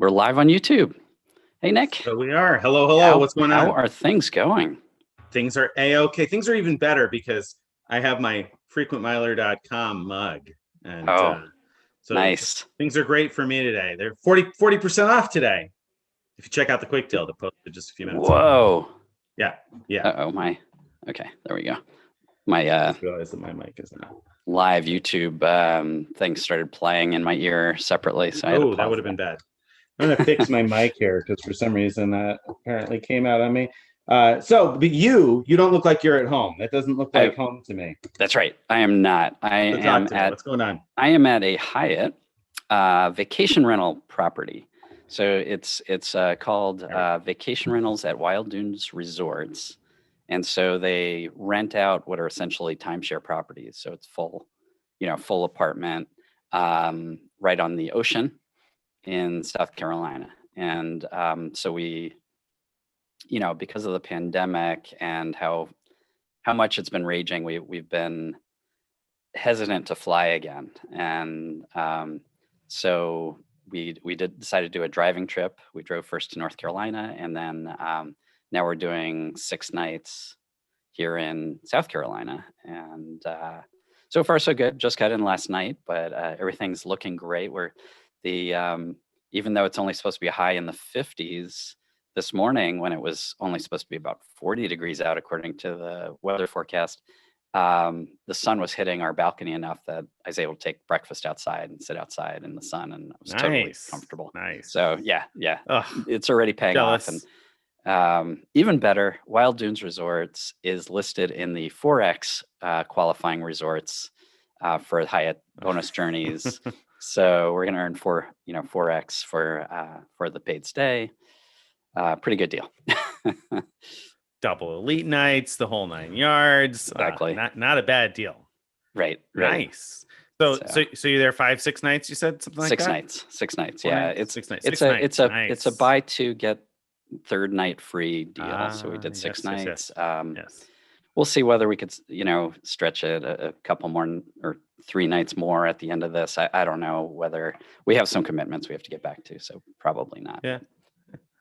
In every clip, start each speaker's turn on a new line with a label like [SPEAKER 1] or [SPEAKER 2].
[SPEAKER 1] We're live on YouTube. Hey, Nick.
[SPEAKER 2] So we are. Hello. What's going on?
[SPEAKER 1] How are things going?
[SPEAKER 2] Things are A-okay. Things are even better because I have my frequentmiler.com mug. And so
[SPEAKER 1] nice.
[SPEAKER 2] Things are great for me today. They're 40% off today. If you check out the quick deal that posted just a few minutes
[SPEAKER 1] ago.
[SPEAKER 2] Yeah.
[SPEAKER 1] Okay, there we go. My
[SPEAKER 2] I just realized that my mic is not.
[SPEAKER 1] Live YouTube thing started playing in my ear separately. So
[SPEAKER 2] that would have been bad. I'm going to fix my mic here because for some reason that apparently came out on me. But you don't look like you're at home. That doesn't look like home to me.
[SPEAKER 1] That's right. I am not.
[SPEAKER 2] What's going on?
[SPEAKER 1] I am at a Hyatt vacation rental property. So it's called Vacation Rentals at Wild Dunes Resorts. And so they rent out what are essentially timeshare properties. So it's full apartment right on the ocean in South Carolina. And so we, because of the pandemic and how much it's been raging, we've been hesitant to fly again. And so we decided to do a driving trip. We drove first to North Carolina, and then now we're doing 6 nights here in South Carolina. And so far so good. Just got in last night, but everything's looking great. Even though it's only supposed to be a high in the 50s this morning, when it was only supposed to be about 40 degrees out, according to the weather forecast, the sun was hitting our balcony enough that I was able to take breakfast outside and sit outside in the sun, and it was totally comfortable.
[SPEAKER 2] Nice.
[SPEAKER 1] So yeah. It's already paying off. And even better, Wild Dunes Resorts is listed in the 4X qualifying resorts for Hyatt bonus journeys. So we're going to earn 4X for the paid stay. Pretty good deal.
[SPEAKER 2] Double elite nights, the whole 9 yards.
[SPEAKER 1] Exactly.
[SPEAKER 2] Not a bad deal.
[SPEAKER 1] Right.
[SPEAKER 2] Nice. So you're there 5-6 nights, you said, something like that?
[SPEAKER 1] 6 nights. Yeah. It's
[SPEAKER 2] 6 nights.
[SPEAKER 1] It's a buy 2 get 3rd night free deal. So we did 6 nights.
[SPEAKER 2] Yes.
[SPEAKER 1] We'll see whether we could, stretch it a couple more or 3 nights more at the end of this. I don't know whether we have some commitments we have to get back to, so probably not.
[SPEAKER 2] Yeah.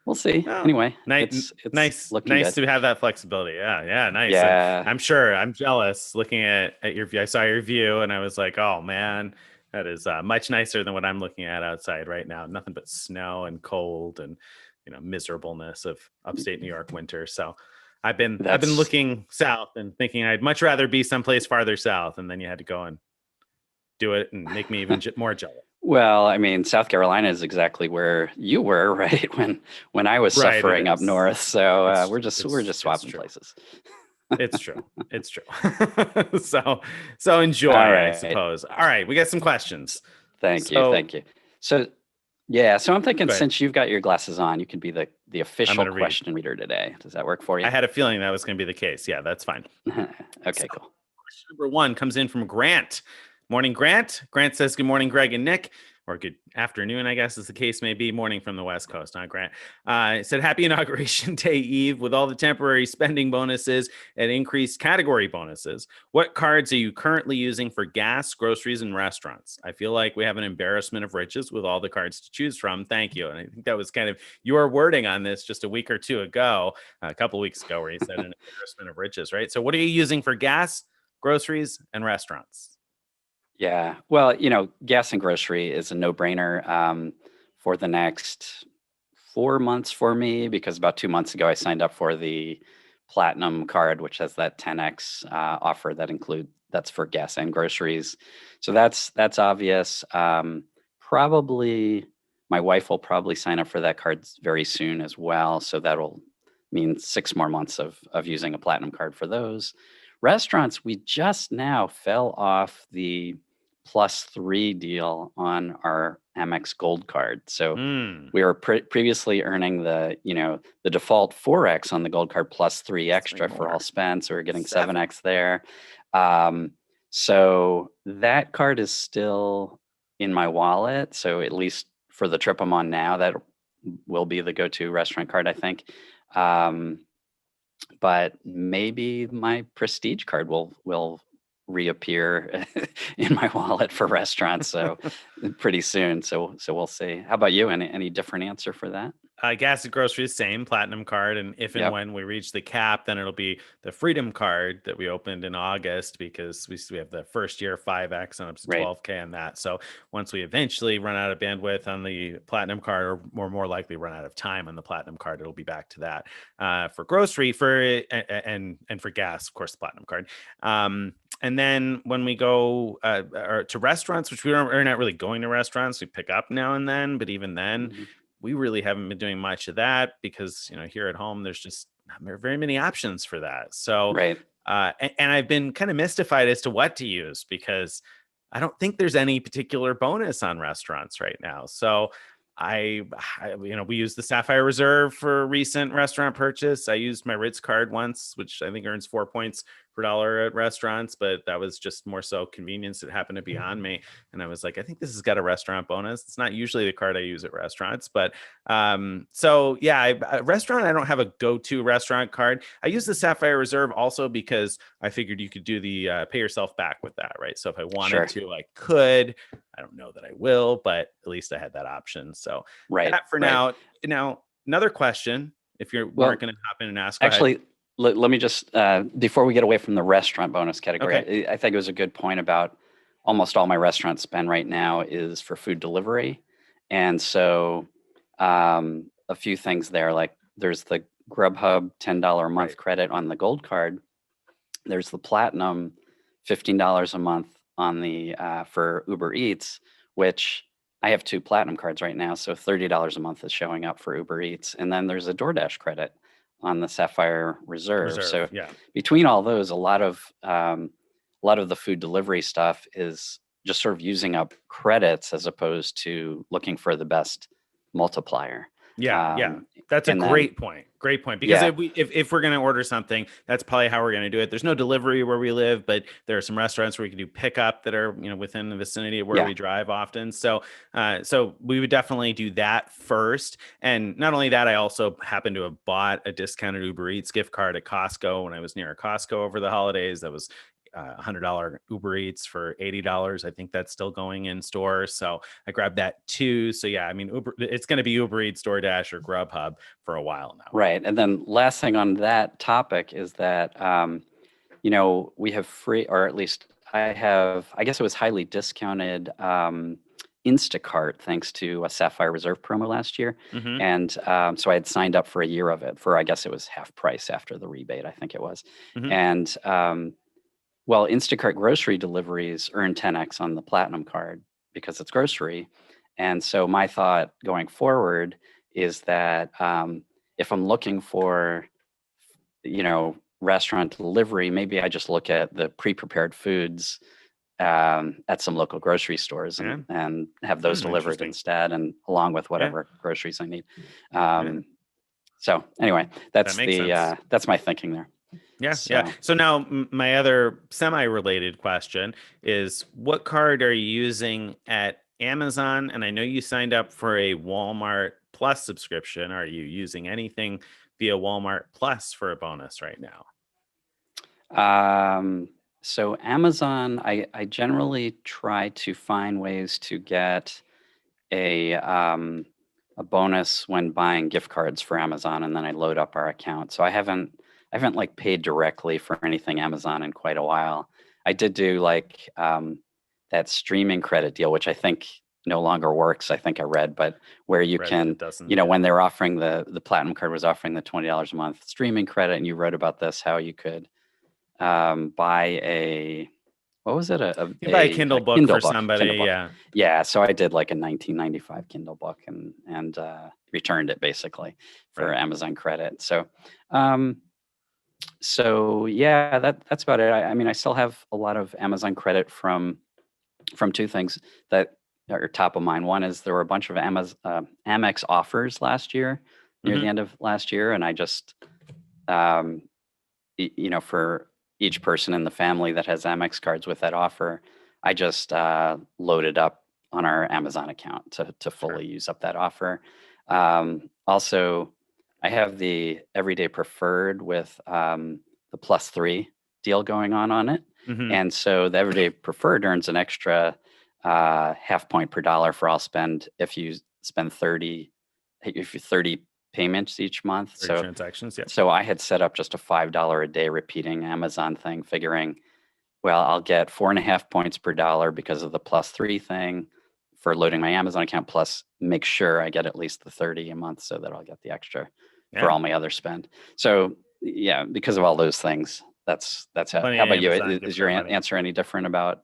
[SPEAKER 1] We'll see.
[SPEAKER 2] Well,
[SPEAKER 1] anyway,
[SPEAKER 2] it's nice
[SPEAKER 1] good.
[SPEAKER 2] to have that flexibility. Yeah, nice.
[SPEAKER 1] Yeah.
[SPEAKER 2] I'm sure. I'm jealous looking at your view. I saw your view and I was like, oh man, that is much nicer than what I'm looking at outside right now. Nothing but snow and cold and miserableness of upstate New York winter. So I've been looking south and thinking I'd much rather be someplace farther south, and then you had to go and do it and make me even more jealous.
[SPEAKER 1] Well, I mean, South Carolina is exactly where you were, right? When I was suffering up north. So we're just swapping places.
[SPEAKER 2] It's true. So enjoy, I suppose. All right, we got some questions.
[SPEAKER 1] Thank you. So I'm thinking since you've got your glasses on, you can be the official question reader today. Does that work for you?
[SPEAKER 2] I had a feeling that was going to be the case. Yeah, that's fine.
[SPEAKER 1] Okay, cool.
[SPEAKER 2] Question number 1 comes in from Grant. Morning, Grant. Grant says, good morning, Greg and Nick. Or good afternoon, I guess, as the case may be. Morning from the West Coast, not Grant. It said, happy Inauguration Day Eve. With all the temporary spending bonuses and increased category bonuses, what cards are you currently using for gas, groceries, and restaurants? I feel like we have an embarrassment of riches with all the cards to choose from. Thank you. And I think that was kind of your wording on this just a week or two ago, a couple of weeks ago, where you said an embarrassment of riches, right? So what are you using for gas, groceries, and restaurants?
[SPEAKER 1] Yeah, well, gas and grocery is a no-brainer for the next 4 months for me, because about 2 months ago I signed up for the Platinum card, which has that 10x offer that's for gas and groceries. So that's obvious. Probably my wife will probably sign up for that card very soon as well. So that'll mean 6 more months of using a Platinum card for those. Restaurants, we just now fell off the +3 deal on our Amex Gold card. So we were previously earning the default 4X on the Gold card +3 extra for all spend. So we're getting 7X there. So that card is still in my wallet. So at least for the trip I'm on now, that will be the go-to restaurant card, I think. But maybe my Prestige card will reappear in my wallet for restaurants. So pretty soon. So we'll see. How about you? Any different answer for that?
[SPEAKER 2] Gas and groceries, same platinum card. And if and
[SPEAKER 1] Yep.
[SPEAKER 2] when we reach the cap, then it'll be the freedom card that we opened in August, because we have the first year 5X and up to
[SPEAKER 1] Right.
[SPEAKER 2] 12K on that. So once we eventually run out of bandwidth on the platinum card, or more likely run out of time on the platinum card, it'll be back to that. For grocery, and for gas, of course, the platinum card. And then when we go to restaurants, which we're not really going to restaurants, we pick up now and then, but even then,
[SPEAKER 1] Mhm.
[SPEAKER 2] we really haven't been doing much of that because, here at home, there's just not very many options for that. So,
[SPEAKER 1] Right.
[SPEAKER 2] and I've been kind of mystified as to what to use, because I don't think there's any particular bonus on restaurants right now. So we used the Sapphire Reserve for a recent restaurant purchase. I used my Ritz card once, which I think earns 4 points per dollar at restaurants, but that was just more so convenience. It happened to be on me. And I was like, I think this has got a restaurant bonus. It's not usually the card I use at restaurants, but so yeah, a restaurant, I don't have a go-to restaurant card. I use the Sapphire Reserve also because I figured you could do the pay yourself back with that, right? So if I wanted to, I could. I don't know that I will, but at least I had that option. So that for now. Now, another question, if you're Mark going to hop in and ask.
[SPEAKER 1] Actually, let me just, before we get away from the restaurant bonus category,
[SPEAKER 2] Okay.
[SPEAKER 1] I think it was a good point about almost all my restaurant spend right now is for food delivery. And so a few things there, like there's the Grubhub $10 a month credit on the gold card. There's the platinum $15 a month on the for Uber Eats, which I have 2 platinum cards right now, so $30 a month is showing up for Uber Eats. And then there's a DoorDash credit on the Sapphire Reserve. So between all those, a lot of the food delivery stuff is just sort of using up credits as opposed to looking for the best multiplier.
[SPEAKER 2] Yeah. That's a great point. Great point. Because if we're going to order something, that's probably how we're going to do it. There's no delivery where we live, but there are some restaurants where we can do pickup that are, within the vicinity of where we drive often. So, so we would definitely do that first. And not only that, I also happen to have bought a discounted Uber Eats gift card at Costco when I was near a Costco over the holidays. That was $100 Uber Eats for $80. I think that's still going in store. So I grabbed that too. So yeah, I mean, it's going to be Uber Eats, DoorDash, or Grubhub for a while now.
[SPEAKER 1] Right. And then last thing on that topic is that, we have free, or at least I guess it was highly discounted Instacart thanks to a Sapphire Reserve promo last year.
[SPEAKER 2] Mm-hmm.
[SPEAKER 1] And so I had signed up for a year of it for, I guess it was half price after the rebate, I think it was.
[SPEAKER 2] Mm-hmm.
[SPEAKER 1] And well, Instacart grocery deliveries earn 10x on the platinum card because it's grocery. And so my thought going forward is that if I'm looking for, restaurant delivery, maybe I just look at the pre-prepared foods at some local grocery stores and have those delivered instead, and along with whatever groceries I need. So anyway, that's my thinking there.
[SPEAKER 2] Yeah. So now my other semi-related question is, what card are you using at Amazon? And I know you signed up for a Walmart Plus subscription. Are you using anything via Walmart Plus for a bonus right now?
[SPEAKER 1] So Amazon, I generally try to find ways to get a bonus when buying gift cards for Amazon, and then I load up our account. So I haven't like paid directly for anything Amazon in quite a while. I did do like that streaming credit deal, which I think no longer works. I think I read, but where you can, when they were offering the platinum card was offering the $20 a month streaming credit, and you wrote about this, how you could buy a, what was it?
[SPEAKER 2] You buy a Kindle book for somebody.
[SPEAKER 1] Yeah. So I did like a 1995 Kindle book and returned it basically for Amazon credit. So, yeah, that's about it. I mean, I still have a lot of Amazon credit from 2 things that are top of mind. One is there were a bunch of Amex offers last year, near the end of last year, and I just, for each person in the family that has Amex cards with that offer, I just loaded up on our Amazon account to fully use up that offer. Also, I have the Everyday Preferred with the +3 deal going on it.
[SPEAKER 2] Mhm.
[SPEAKER 1] And so the Everyday Preferred earns an extra half point per dollar for all spend if you spend 30 payments each month.
[SPEAKER 2] 30
[SPEAKER 1] So
[SPEAKER 2] transactions. Yeah.
[SPEAKER 1] so I had set up just a $5 a day repeating Amazon thing, figuring, well, I'll get 4.5 points per dollar because of the +3 thing for loading my Amazon account, plus make sure I get at least the 30 a month so that I'll get the extra for
[SPEAKER 2] Yeah.
[SPEAKER 1] all my other spend. So yeah, because of all those things, that's how.
[SPEAKER 2] Plenty
[SPEAKER 1] How
[SPEAKER 2] of
[SPEAKER 1] about you?
[SPEAKER 2] Amazon gift
[SPEAKER 1] Is your
[SPEAKER 2] card money.
[SPEAKER 1] answer any different about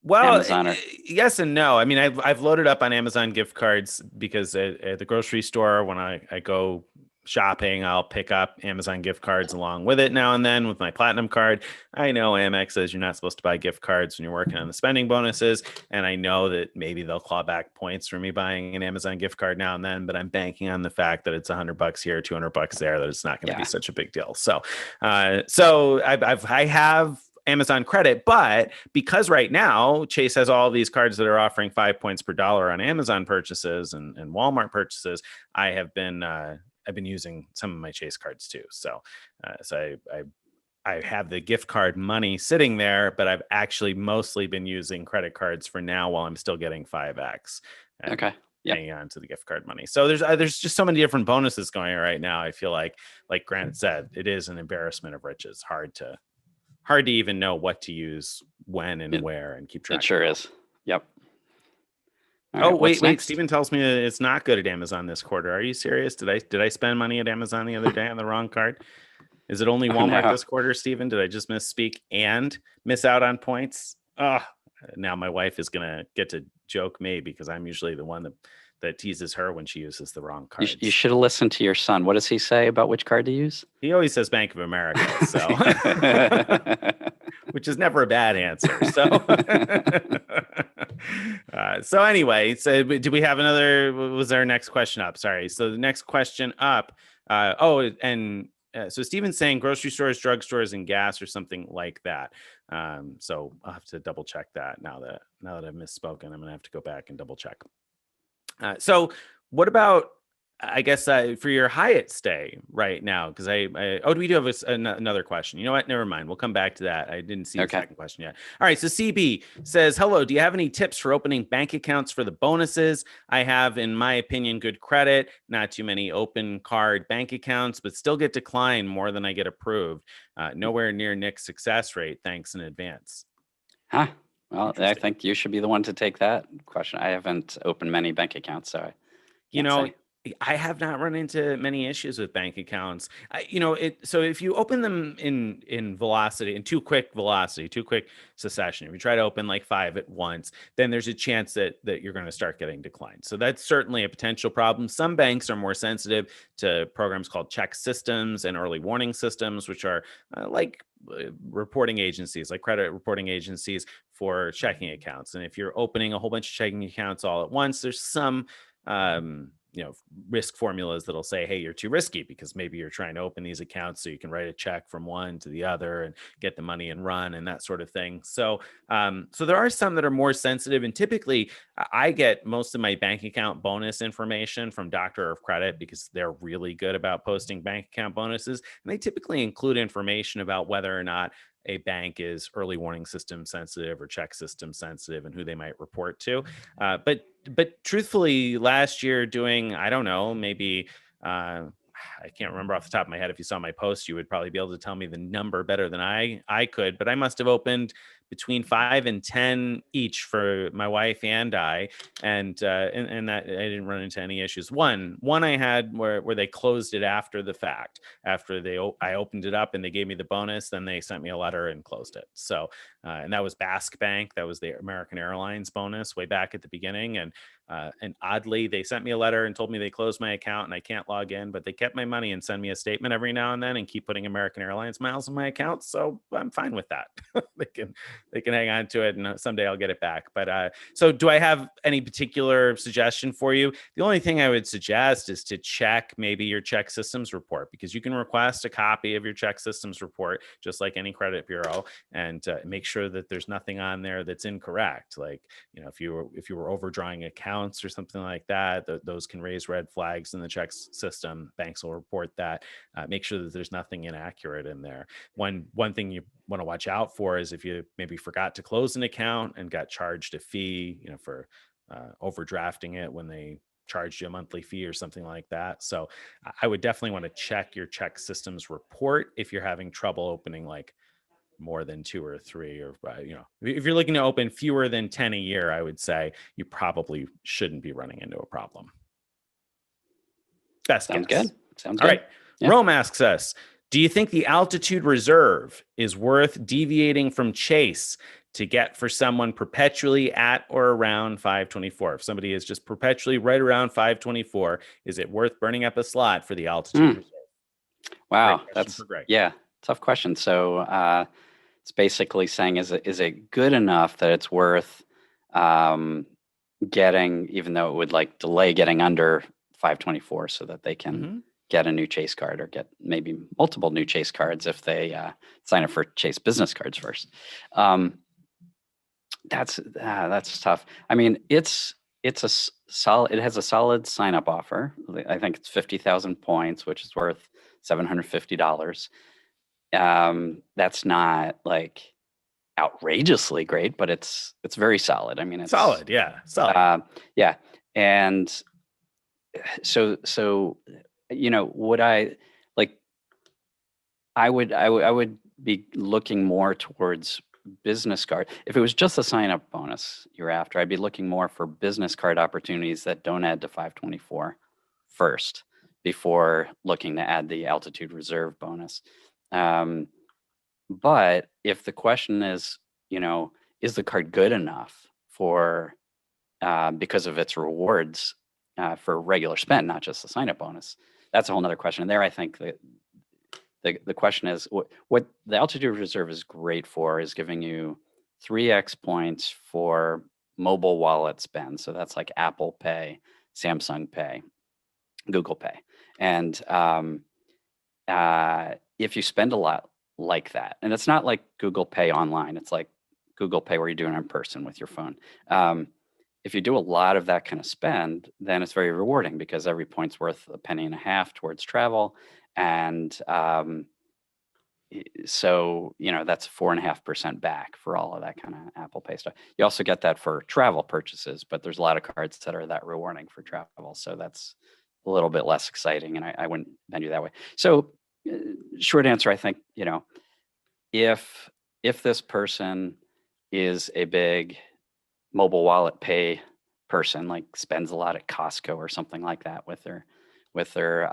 [SPEAKER 2] Well,
[SPEAKER 1] Amazon or?
[SPEAKER 2] yes and no. I mean, I've loaded up on Amazon gift cards because at the grocery store, when I go shopping, I'll pick up Amazon gift cards along with it now and then with my Platinum card. I know Amex says you're not supposed to buy gift cards when you're working on the spending bonuses, and I know that maybe they'll claw back points for me buying an Amazon gift card now and then, but I'm banking on the fact that it's $100 here, $200 there, that it's not going to be
[SPEAKER 1] Yeah.
[SPEAKER 2] such a big deal. So I have Amazon credit, but because right now Chase has all these cards that are offering 5 points per dollar on Amazon purchases and Walmart purchases, I've been using some of my Chase cards too. So I have the gift card money sitting there, but I've actually mostly been using credit cards for now while I'm still getting 5x. And
[SPEAKER 1] Okay. Yeah.
[SPEAKER 2] hanging on to the gift card money. So there's just so many different bonuses going right now. I feel like Grant said, it is an embarrassment of riches. Hard to even know what to use when and where and keep track.
[SPEAKER 1] It sure is. Yep. All
[SPEAKER 2] Oh,
[SPEAKER 1] right, what's
[SPEAKER 2] wait.
[SPEAKER 1] next?
[SPEAKER 2] Steven tells me that it's not good at Amazon this quarter. Are you serious? Did I spend money at Amazon the other day on the wrong card? Is it only
[SPEAKER 1] Oh,
[SPEAKER 2] Walmart
[SPEAKER 1] no.
[SPEAKER 2] this quarter, Steven? Did I just misspeak and miss out on points? Oh, now my wife is gonna get to joke me because I'm usually the one that teases her when she uses the wrong cards.
[SPEAKER 1] You should have listened to your son. What does he say about which card to use?
[SPEAKER 2] He always says Bank of America, so which is never a bad answer. So anyway, so do we have another? Was there a next question up? Sorry. So the next question up. So Steven's saying grocery stores, drugstores, and gas or something like that. So I'll have to double check that now that I've misspoken. I'm gonna have to go back and double check. So what about, I guess, for your Hyatt stay right now? Because do we do have another question? You know what? Never mind. We'll come back to that. I didn't see the second question yet. All right. So CB says, hello, do you have any tips for opening bank accounts for the bonuses? I have, in my opinion, good credit, not too many open card bank accounts, but still get declined more than I get approved. Nowhere near Nick's success rate. Thanks in advance.
[SPEAKER 1] Huh. Well, I think you should be the one to take that question. I haven't opened many bank accounts, so
[SPEAKER 2] I have not run into many issues with bank accounts. So if you open them in velocity, in too quick succession, if you try to open like 5 at once, then there's a chance that you're going to start getting declined. So that's certainly a potential problem. Some banks are more sensitive to programs called check systems and early warning systems, which are reporting agencies, like credit reporting agencies for checking accounts. And if you're opening a whole bunch of checking accounts all at once, there's some risk formulas that'll say, hey, you're too risky because maybe you're trying to open these accounts so you can write a check from one to the other and get the money and run and that sort of thing. So there are some that are more sensitive, and typically I get most of my bank account bonus information from Doctor of Credit because they're really good about posting bank account bonuses, and they typically include information about whether or not a bank is early warning system sensitive or check system sensitive and who they might report to. But truthfully, last year doing, I don't know, maybe I can't remember off the top of my head. If you saw my post, you would probably be able to tell me the number better than I could, but I must have opened between 5 and 10 each for my wife and I, and that I didn't run into any issues. One I had where they closed it after the fact. After I opened it up and they gave me the bonus, then they sent me a letter and closed it. So and that was Basque Bank. That was the American Airlines bonus way back at the beginning, and oddly they sent me a letter and told me they closed my account and I can't log in, but they kept my money and send me a statement every now and then and keep putting American Airlines miles in my account. So I'm fine with that. They can hang on to it, and someday I'll get it back. But so do I have any particular suggestion for you? The only thing I would suggest is to check maybe your check systems report, because you can request a copy of your check systems report just like any credit bureau, and make sure that there's nothing on there that's incorrect. Like, if you were overdrawing accounts accounts or something like that, those can raise red flags in the checks system. Banks will report that. Make sure that there's nothing inaccurate in there. One thing you want to watch out for is if you maybe forgot to close an account and got charged a fee, for overdrafting it when they charged you a monthly fee or something like that. So I would definitely want to check your check systems report if you're having trouble opening like more than 2 or 3, or if you're looking to open fewer than 10 a year, I would say you probably shouldn't be running into a problem. Best
[SPEAKER 1] Sounds
[SPEAKER 2] guess.
[SPEAKER 1] good. Sounds
[SPEAKER 2] All
[SPEAKER 1] good.
[SPEAKER 2] right. Yeah. Rome asks us, do you think the altitude reserve is worth deviating from Chase to get for someone perpetually at or around 524? If somebody is just perpetually right around 524, is it worth burning up a slot for the altitude reserve?
[SPEAKER 1] Wow, that's tough question. So it's basically saying, is it good enough that it's worth getting, even though it would like delay getting under 524, so that they can get a new Chase card or get maybe multiple new Chase cards if they sign up for Chase business cards first. That's tough. I mean, it's a solid. It has a solid sign up offer. I think it's 50,000 points, which is worth $750. That's not like outrageously great, but it's very solid. I mean, it's
[SPEAKER 2] solid. Yeah, solid.
[SPEAKER 1] Yeah, and so would I like? I would be looking more towards business card. If it was just a sign up bonus you're after, I'd be looking more for business card opportunities that don't add to 524 first before looking to add the altitude reserve bonus. But if the question is, is the card good enough for because of its rewards for regular spend, not just the sign up bonus, that's a whole nother question. And there, I think that the question is what the altitude reserve is great for is giving you 3x points for mobile wallet spend. So that's like Apple Pay, Samsung Pay, Google Pay. And if you spend a lot like that, and it's not like Google Pay online, it's like Google Pay where you do it in person with your phone. If you do a lot of that kind of spend, then it's very rewarding because every point's worth a penny and a half towards travel. And so, that's 4.5% back for all of that kind of Apple Pay stuff. You also get that for travel purchases, but there's a lot of cards that are that rewarding for travel. So that's a little bit less exciting, and I wouldn't venue that way. So short answer, I think, if this person is a big mobile wallet pay person, like spends a lot at Costco or something like that with their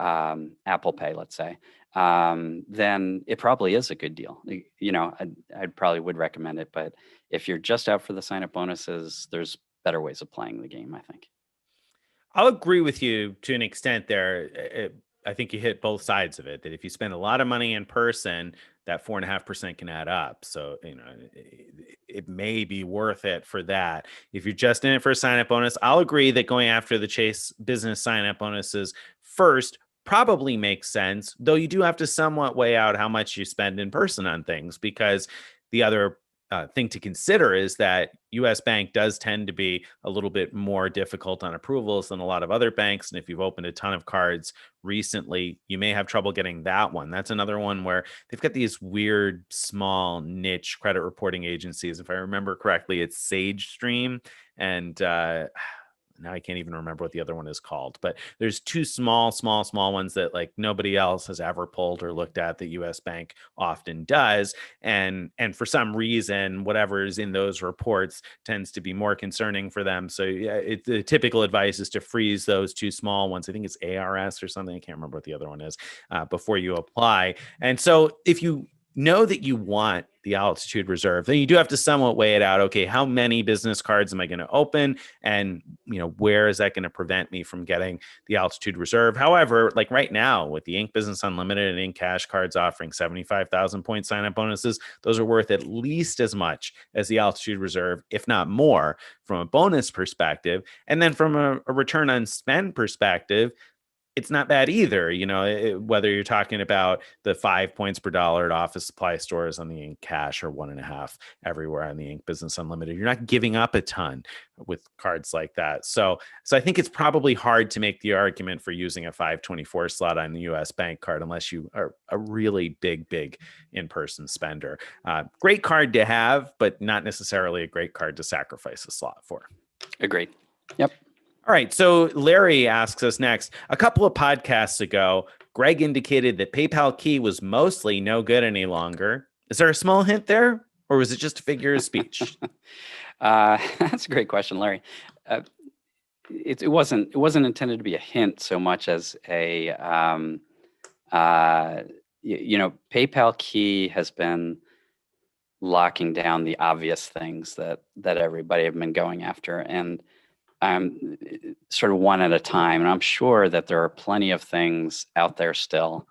[SPEAKER 1] Apple Pay, let's say, then it probably is a good deal. I probably would recommend it. But if you're just out for the sign up bonuses, there's better ways of playing the game, I think.
[SPEAKER 2] I'll agree with you to an extent there. I think you hit both sides of it, that if you spend a lot of money in person, that 4.5% can add up. So, it may be worth it for that. If you're just in it for a sign-up bonus, I'll agree that going after the Chase business sign-up bonuses first probably makes sense, though you do have to somewhat weigh out how much you spend in person on things, because the other thing to consider is that U.S. Bank does tend to be a little bit more difficult on approvals than a lot of other banks. And if you've opened a ton of cards recently, you may have trouble getting that one. That's another one where they've got these weird, small niche credit reporting agencies. If I remember correctly, it's Sage Stream and now I can't even remember what the other one is called, but there's two small ones that like nobody else has ever pulled or looked at that US Bank often does. And for some reason, whatever is in those reports tends to be more concerning for them. So yeah, the typical advice is to freeze those two small ones. I think it's ARS or something. I can't remember what the other one is before you apply. And so if you know that you want the altitude reserve, then you do have to somewhat weigh it out. Okay, how many business cards am I going to open? And, where is that going to prevent me from getting the altitude reserve? However, like right now with the Ink Business Unlimited and Ink Cash cards offering 75,000 point sign-up bonuses, those are worth at least as much as the altitude reserve, if not more, from a bonus perspective. And then from a return on spend perspective, it's not bad either. Whether you're talking about the 5 points per dollar at office supply stores on the Inc. Cash or 1.5 everywhere on the Inc. Business Unlimited, you're not giving up a ton with cards like that. So I think it's probably hard to make the argument for using a 524 slot on the U.S. bank card unless you are a really big in-person spender. Great card to have, but not necessarily a great card to sacrifice a slot for.
[SPEAKER 1] Agreed. Yep.
[SPEAKER 2] All right. So Larry asks us next. A couple of podcasts ago, Greg indicated that PayPal Key was mostly no good any longer. Is there a small hint there, or was it just a figure of speech?
[SPEAKER 1] That's a great question, Larry. It wasn't intended to be a hint so much as a PayPal Key has been locking down the obvious things that everybody have been going after, and sort of one at a time. And I'm sure that there are plenty of things out there still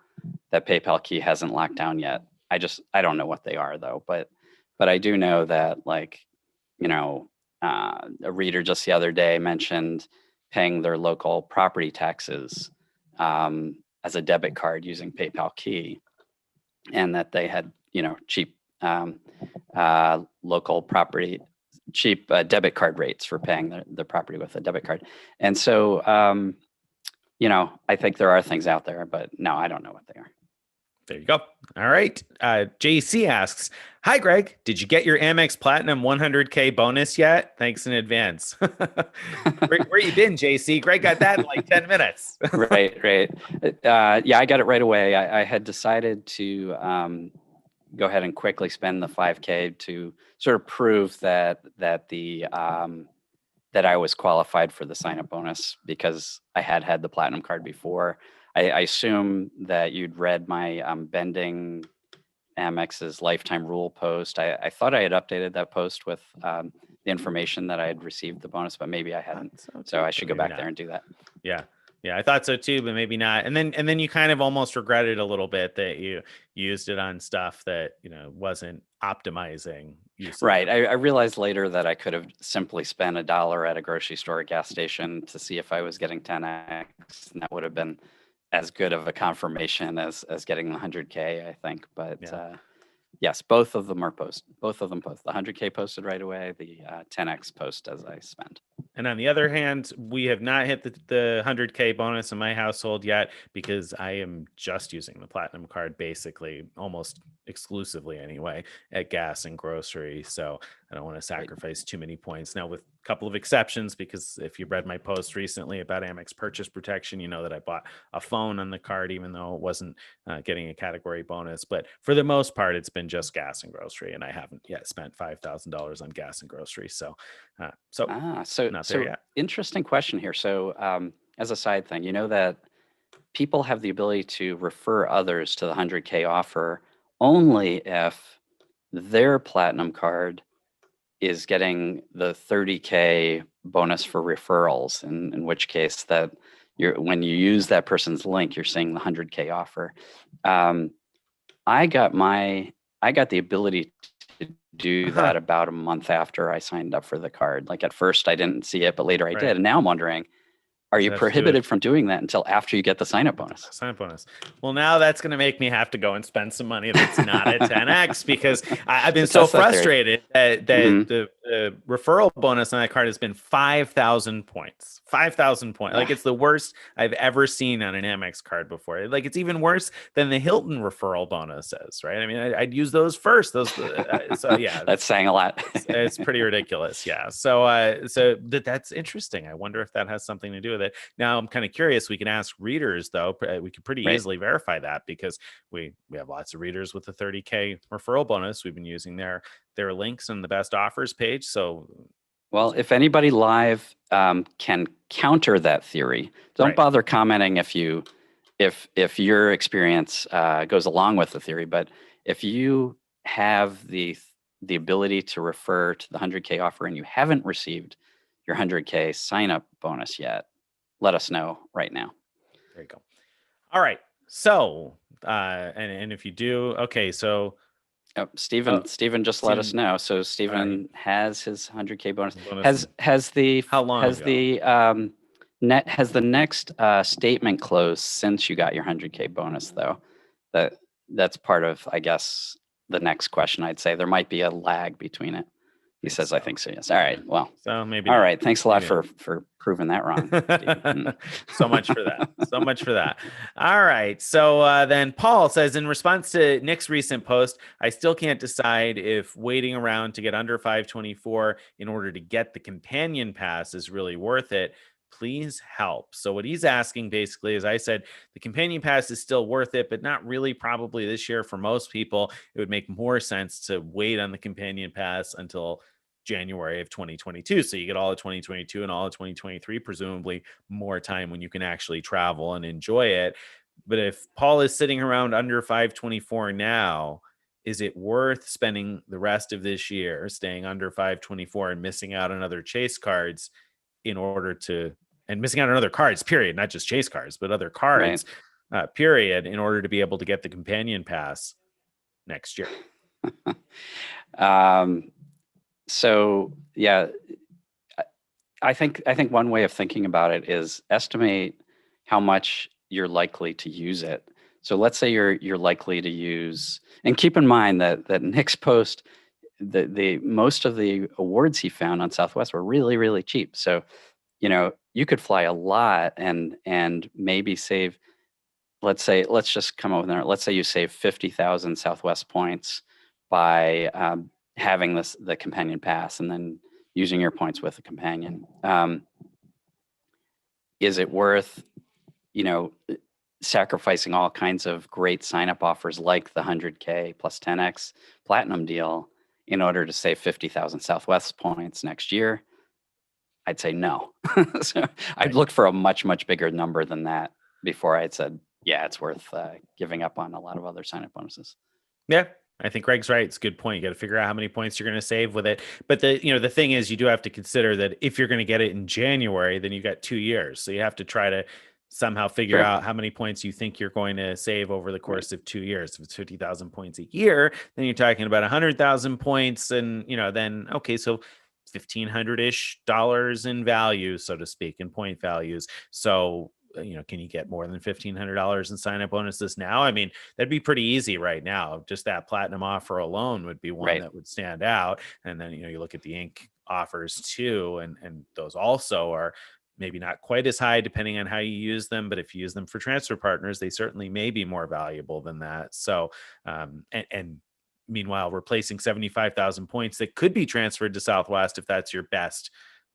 [SPEAKER 1] that PayPal Key hasn't locked down yet. I don't know what they are though, but I do know that, like, a reader just the other day mentioned paying their local property taxes as a debit card using PayPal Key, and that they had, cheap local property, cheap debit card rates for paying the property with a debit card. And so, I think there are things out there, but no, I don't know what they are.
[SPEAKER 2] There you go. All right. JC asks, hi, Greg. Did you get your Amex Platinum 100K bonus yet? Thanks in advance. Where you been, JC? Greg got that in like 10 minutes.
[SPEAKER 1] Right. Yeah, I got it right away. I had decided to go ahead and quickly spend the 5K to sort of prove that I was qualified for the sign-up bonus, because I had the Platinum card before. I assume that you'd read my bending Amex's lifetime rule post. I thought I had updated that post with the information that I had received the bonus, but maybe I hadn't. So I should go back there and do that.
[SPEAKER 2] Yeah, I thought so too, but maybe not. And then you kind of almost regretted a little bit that you used it on stuff that wasn't optimizing.
[SPEAKER 1] Right. I realized later that I could have simply spent $1 at a grocery store or gas station to see if I was getting 10x, and that would have been as good of a confirmation as getting the 100K, I think. But yes, both of them post. The 100K posted right away, the 10x post as I spend.
[SPEAKER 2] And on the other hand, we have not hit the 100K bonus in my household yet, because I am just using the Platinum card basically almost exclusively anyway at gas and grocery. So I don't want to sacrifice too many points. Now, with a couple of exceptions, because if you read my post recently about Amex purchase protection, you know that I bought a phone on the card, even though it wasn't getting a category bonus. But for the most part, it's been just gas and grocery, and I haven't yet spent $5,000 on gas and grocery. So not there yet.
[SPEAKER 1] Interesting question here. So as a side thing, that people have the ability to refer others to the 100K offer only if their Platinum card is getting the 30K bonus for referrals, in which case that when you use that person's link, you're seeing the 100K offer. I got the ability to do that about a month after I signed up for the card. Like, at first I didn't see it, but later I did. And now I'm wondering, are you prohibited from doing that until after you get the sign-up bonus?
[SPEAKER 2] Sign-up bonus. Well, now that's going to make me have to go and spend some money that's not at 10x, because I've been so frustrated that the referral bonus on that card has been 5,000 points. 5,000 points. Like, it's the worst I've ever seen on an Amex card before. Like, it's even worse than the Hilton referral bonuses, right? I mean, I'd use those first. So yeah,
[SPEAKER 1] that's saying a lot.
[SPEAKER 2] It's pretty ridiculous. Yeah. So that's interesting. I wonder if that has something to do with it. Now, I'm kind of curious. We can ask readers, though. We could pretty easily verify that, because we have lots of readers with the 30K referral bonus. We've been using their links on the best offers page. So,
[SPEAKER 1] well, if anybody live can counter that theory, don't bother commenting if your experience goes along with the theory. But if you have the ability to refer to the 100K offer and you haven't received your 100K sign up bonus yet, let us know right now.
[SPEAKER 2] There you go. All right. So, and if you do, okay. So,
[SPEAKER 1] Stephen just let us know. So Stephen has his 100K bonus. How long has ago? has the next statement closed since you got your 100K bonus, though? That's part of, I guess, the next question. I'd say there might be a lag between it. He says, I think so. Yes. All right. Well,
[SPEAKER 2] so maybe.
[SPEAKER 1] All
[SPEAKER 2] not.
[SPEAKER 1] right. Thanks a lot
[SPEAKER 2] Maybe
[SPEAKER 1] for proving that wrong.
[SPEAKER 2] So much for that. So much for that. All right. So then Paul says, in response to Nick's recent post, I still can't decide if waiting around to get under 524 in order to get the companion pass is really worth it. Please help. So what he's asking basically is, I said, the companion pass is still worth it, but not really probably this year for most people. It would make more sense to wait on the companion pass until January of 2022. So you get all of 2022 and all of 2023, presumably more time when you can actually travel and enjoy it. But if Paul is sitting around under 524 now, is it worth spending the rest of this year staying under 524 and missing out on other Chase cards in order to, and missing out on other cards, period, not just Chase cards, but other cards, period, in order to be able to get the companion pass next year?
[SPEAKER 1] So yeah, I think one way of thinking about it is estimate how much you're likely to use it. So let's say you're likely to use, and keep in mind that Nick's post, the most of the awards he found on Southwest were really, really cheap. So, you could fly a lot and maybe save, let's just come over there. Let's say you save 50,000 Southwest points by having the companion pass and then using your points with a companion. Is it worth, sacrificing all kinds of great sign-up offers like the 100K plus 10X platinum deal in order to save 50,000 Southwest points next year? I'd say no. So I'd look for a much, much bigger number than that before I'd said, yeah, it's worth giving up on a lot of other sign-up bonuses.
[SPEAKER 2] Yeah, I think Greg's right. It's a good point. You got to figure out how many points you're going to save with it. But the thing is, you do have to consider that if you're going to get it in January, then you got 2 years. So you have to try to somehow figure out how many points you think you're going to save over the course of 2 years. If it's 50,000 points a year, then you're talking about 100,000 points, and then okay, so $1,500-ish in value, so to speak, in point values. So can you get more than $1,500 in sign-up bonuses now? I mean, that'd be pretty easy right now. Just that platinum offer alone would be one that would stand out. And then, you look at the Inc. offers too, and those also are maybe not quite as high depending on how you use them. But if you use them for transfer partners, they certainly may be more valuable than that. So, and meanwhile, replacing 75,000 points that could be transferred to Southwest if that's your best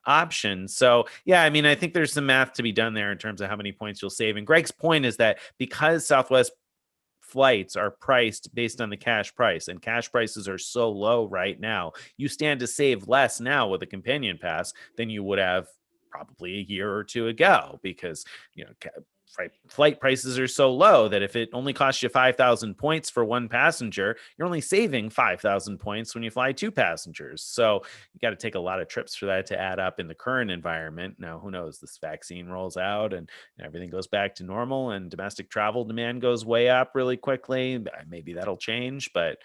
[SPEAKER 2] option. So yeah, I mean, I think there's some math to be done there in terms of how many points you'll save. And Greg's point is that because Southwest flights are priced based on the cash price, and cash prices are so low right now, you stand to save less now with a companion pass than you would have probably a year or two ago, because flight prices are so low that if it only costs you 5,000 points for one passenger, you're only saving 5,000 points when you fly two passengers. So you got to take a lot of trips for that to add up in the current environment. Now, who knows? This vaccine rolls out and everything goes back to normal and domestic travel demand goes way up really quickly. Maybe that'll change, but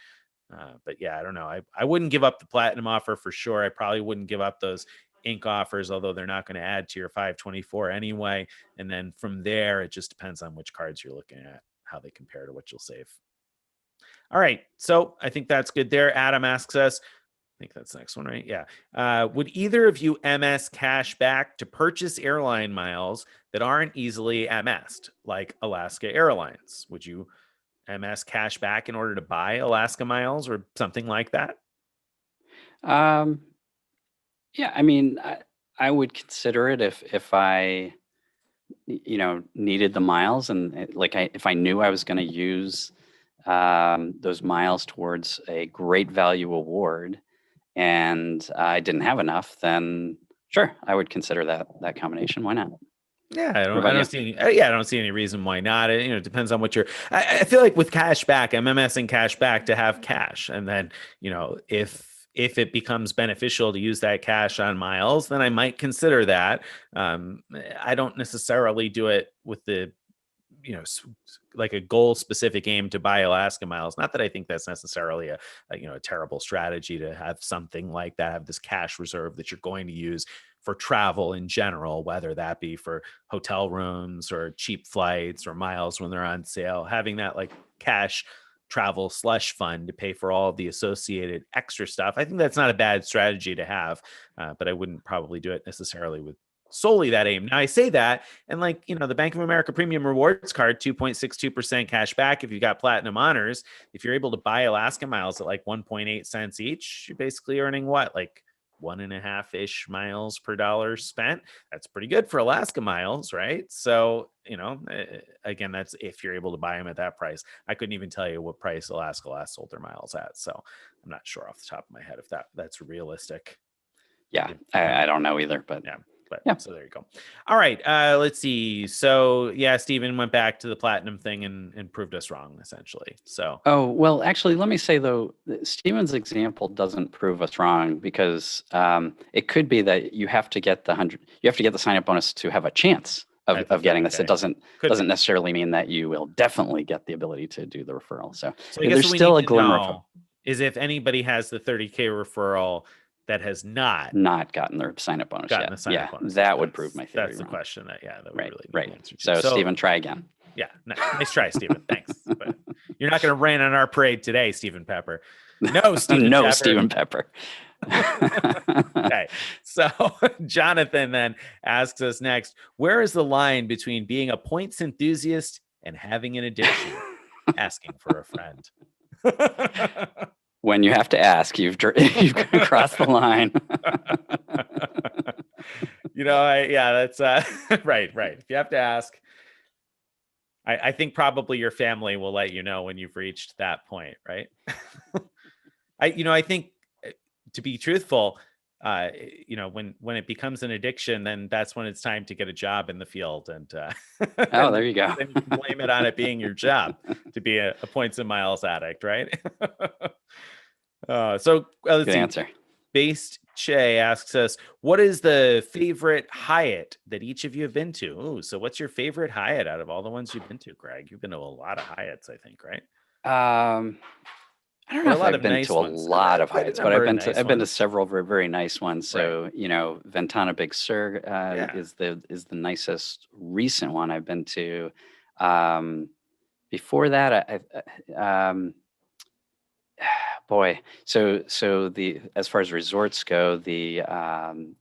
[SPEAKER 2] yeah, I don't know. I wouldn't give up the platinum offer for sure. I probably wouldn't give up those Inc. offers, although they're not going to add to your 524 anyway. And then from there, it just depends on which cards you're looking at, how they compare to what you'll save. All right. So I think that's good there. Adam asks us, I think that's the next one, right? Yeah. Would either of you MS cash back to purchase airline miles that aren't easily MSed, like Alaska Airlines? Would you MS cash back in order to buy Alaska miles or something like that?
[SPEAKER 1] Yeah, I mean, I would consider it if I, needed the miles, and if I knew I was going to use those miles towards a great value award, and I didn't have enough, then sure, I would consider that combination. Why not?
[SPEAKER 2] Yeah, I don't see any reason why not. It depends on what you're. I feel like with cash back, I'm MSing cash back to have cash, and then if it becomes beneficial to use that cash on miles, then I might consider that. I don't necessarily do it with the, like a goal specific aim to buy Alaska miles. Not that I think that's necessarily a terrible strategy to have something like that, have this cash reserve that you're going to use for travel in general, whether that be for hotel rooms or cheap flights or miles when they're on sale, having that like cash travel slush fund to pay for all of the associated extra stuff. I think that's not a bad strategy to have, but I wouldn't probably do it necessarily with solely that aim. Now I say that, and like, the Bank of America Premium Rewards card, 2.62% cash back. If you got platinum honors, if you're able to buy Alaska miles at like 1.8 cents each, you're basically earning what, like 1.5-ish miles per dollar spent. That's pretty good for Alaska miles, right? So, again, that's if you're able to buy them at that price. I couldn't even tell you what price Alaska last sold their miles at, so I'm not sure off the top of my head if that's realistic.
[SPEAKER 1] Yeah, I don't know either, but
[SPEAKER 2] yeah. But
[SPEAKER 1] yeah.
[SPEAKER 2] So there you go. All right. Let's see. So yeah, Stephen went back to the platinum thing and proved us wrong, essentially. So.
[SPEAKER 1] Oh, well, actually, let me say, though, Steven's example doesn't prove us wrong, because it could be that you have to get the sign-up bonus to have a chance of getting this. It doesn't necessarily mean that you will definitely get the ability to do the referral. So there's still a glimmer of hope.
[SPEAKER 2] Is if anybody has the 30K referral that has not
[SPEAKER 1] gotten their sign-up bonus
[SPEAKER 2] yet.
[SPEAKER 1] Bonus. That would prove my theory
[SPEAKER 2] That's the
[SPEAKER 1] wrong.
[SPEAKER 2] question that we
[SPEAKER 1] right,
[SPEAKER 2] really need
[SPEAKER 1] right.
[SPEAKER 2] an answer to.
[SPEAKER 1] So Stephen, try again.
[SPEAKER 2] Yeah, nice try, Stephen. Thanks. But you're not going to rain on our parade today, Stephen Pepper. No, Stephen
[SPEAKER 1] no,
[SPEAKER 2] Pepper.
[SPEAKER 1] Stephen Pepper.
[SPEAKER 2] Okay, so Jonathan then asks us next, where is the line between being a points enthusiast and having an addiction? Asking for a friend.
[SPEAKER 1] When you have to ask, you've crossed the line.
[SPEAKER 2] That's right. If you have to ask, I think probably your family will let you know when you've reached that point, right? I think, to be truthful, when it becomes an addiction, then that's when it's time to get a job in the field. And
[SPEAKER 1] oh, there you go.
[SPEAKER 2] Then you can blame it on it being your job to be a points and miles addict, right? Let's
[SPEAKER 1] Good
[SPEAKER 2] see.
[SPEAKER 1] Answer.
[SPEAKER 2] Based Che asks us, what is the favorite Hyatt that each of you have been to? Ooh, so what's your favorite Hyatt out of all the ones you've been to, Greg? You've been to a lot of Hyatts, I think, right?
[SPEAKER 1] I don't know if I've been to a lot of Hyatts, but I've been to several very, very nice ones. So, right. Ventana Big Sur is the nicest recent one I've been to. Before that, boy. So as far as resorts go, the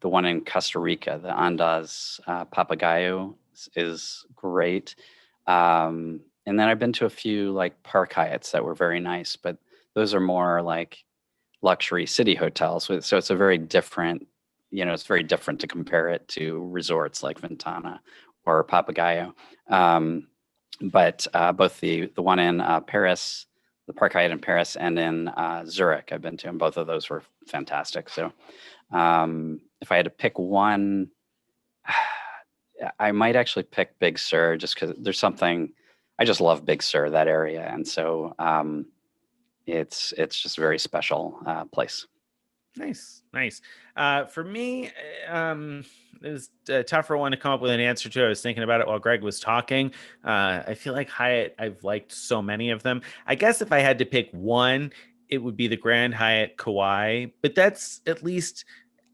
[SPEAKER 1] one in Costa Rica, the Andaz Papagayo is great. And then I've been to a few like Park Hyatts that were very nice, but those are more like luxury city hotels. So it's a very different, it's very different to compare it to resorts like Ventana or Papagayo. But both the one in Paris, the Park Hyatt in Paris, and in Zurich, I've been to, and both of those were fantastic. So if I had to pick one, I might actually pick Big Sur, just because there's something, I just love Big Sur, that area. And so it's just a very special place.
[SPEAKER 2] Nice. For me, it was a tougher one to come up with an answer to. I was thinking about it while Greg was talking. I feel like Hyatt, I've liked so many of them. I guess if I had to pick one, it would be the Grand Hyatt Kauai, but that's at least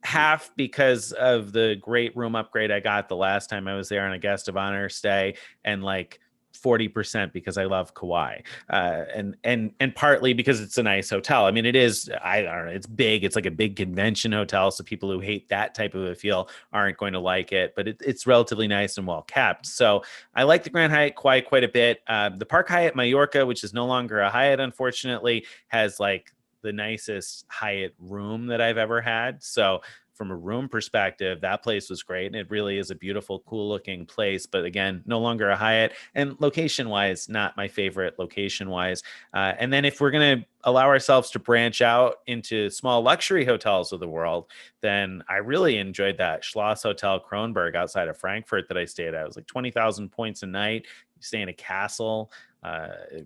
[SPEAKER 2] half because of the great room upgrade I got the last time I was there on a guest of honor stay, and like 40% because I love Kauai, and partly because it's a nice hotel. I mean, it is, I don't know, it's big. It's like a big convention hotel. So people who hate that type of a feel aren't going to like it, but it's relatively nice and well kept. So I like the Grand Hyatt Kauai quite a bit. The Park Hyatt Mallorca, which is no longer a Hyatt, unfortunately, has like the nicest Hyatt room that I've ever had. So from a room perspective, that place was great. And it really is a beautiful, cool looking place. But again, no longer a Hyatt, and location wise, not my favorite location wise. And then if we're going to allow ourselves to branch out into small luxury hotels of the world, then I really enjoyed that Schloss Hotel Kronberg outside of Frankfurt that I stayed at. It was like 20,000 points a night. You stay in a castle.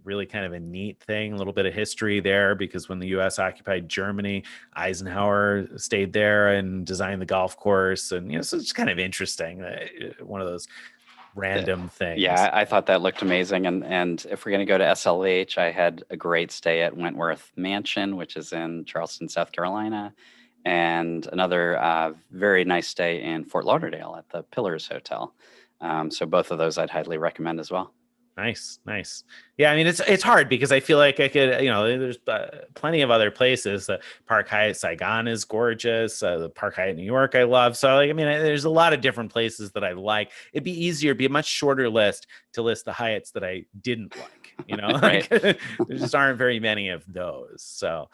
[SPEAKER 2] Really kind of a neat thing, a little bit of history there, because when the U.S. occupied Germany, Eisenhower stayed there and designed the golf course. And, so it's kind of interesting. One of those random things.
[SPEAKER 1] Yeah, I thought that looked amazing. And if we're going to go to SLH, I had a great stay at Wentworth Mansion, which is in Charleston, South Carolina. and another very nice stay in Fort Lauderdale at the Pillars Hotel. So both of those I'd highly recommend as well.
[SPEAKER 2] Nice. Yeah, I mean, it's hard because I feel like I could, there's plenty of other places. The Park Hyatt Saigon is gorgeous. The Park Hyatt New York I love. So, like, I mean, there's a lot of different places that I like. It'd be easier, be a much shorter list to list the Hyatts that I didn't like.
[SPEAKER 1] Right.
[SPEAKER 2] There just aren't very many of those. So,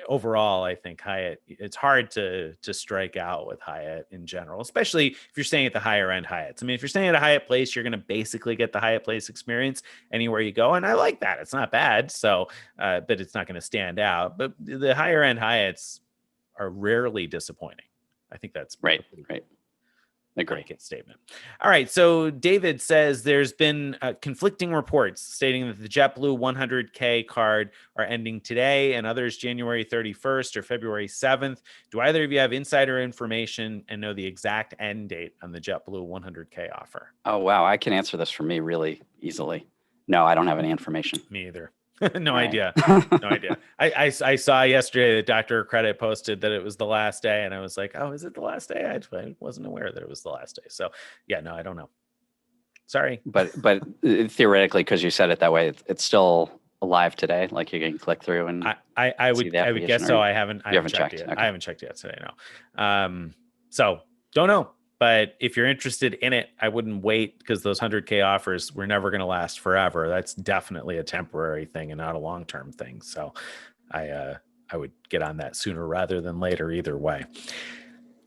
[SPEAKER 2] overall, I think Hyatt, it's hard to strike out with Hyatt in general, especially if you're staying at the higher end Hyatts. I mean, if you're staying at a Hyatt Place, you're going to basically get the Hyatt Place experience anywhere you go. And I like that. It's not bad. So, but it's not going to stand out. But the higher end Hyatts are rarely disappointing. I think that's
[SPEAKER 1] right.
[SPEAKER 2] Agree. Blanket statement. All right. So David says there's been conflicting reports stating that the JetBlue 100K card are ending today and others January 31st or February 7th. Do either of you have insider information and know the exact end date on the JetBlue 100K offer?
[SPEAKER 1] Oh, wow. I can answer this for me really easily. No, I don't have any information.
[SPEAKER 2] Me either. No idea. I saw yesterday that Dr. Credit posted that it was the last day, and I was like, oh, is it the last day? I wasn't aware that it was the last day. So yeah, no, I don't know. Sorry.
[SPEAKER 1] But theoretically, because you said it that way, it's still alive today. Like you can click through and
[SPEAKER 2] I would guess so. I haven't checked yet.
[SPEAKER 1] Okay.
[SPEAKER 2] I haven't checked yet today. No. So don't know. But if you're interested in it, I wouldn't wait because those 100K offers were never going to last forever. That's definitely a temporary thing and not a long-term thing. So I would get on that sooner rather than later either way.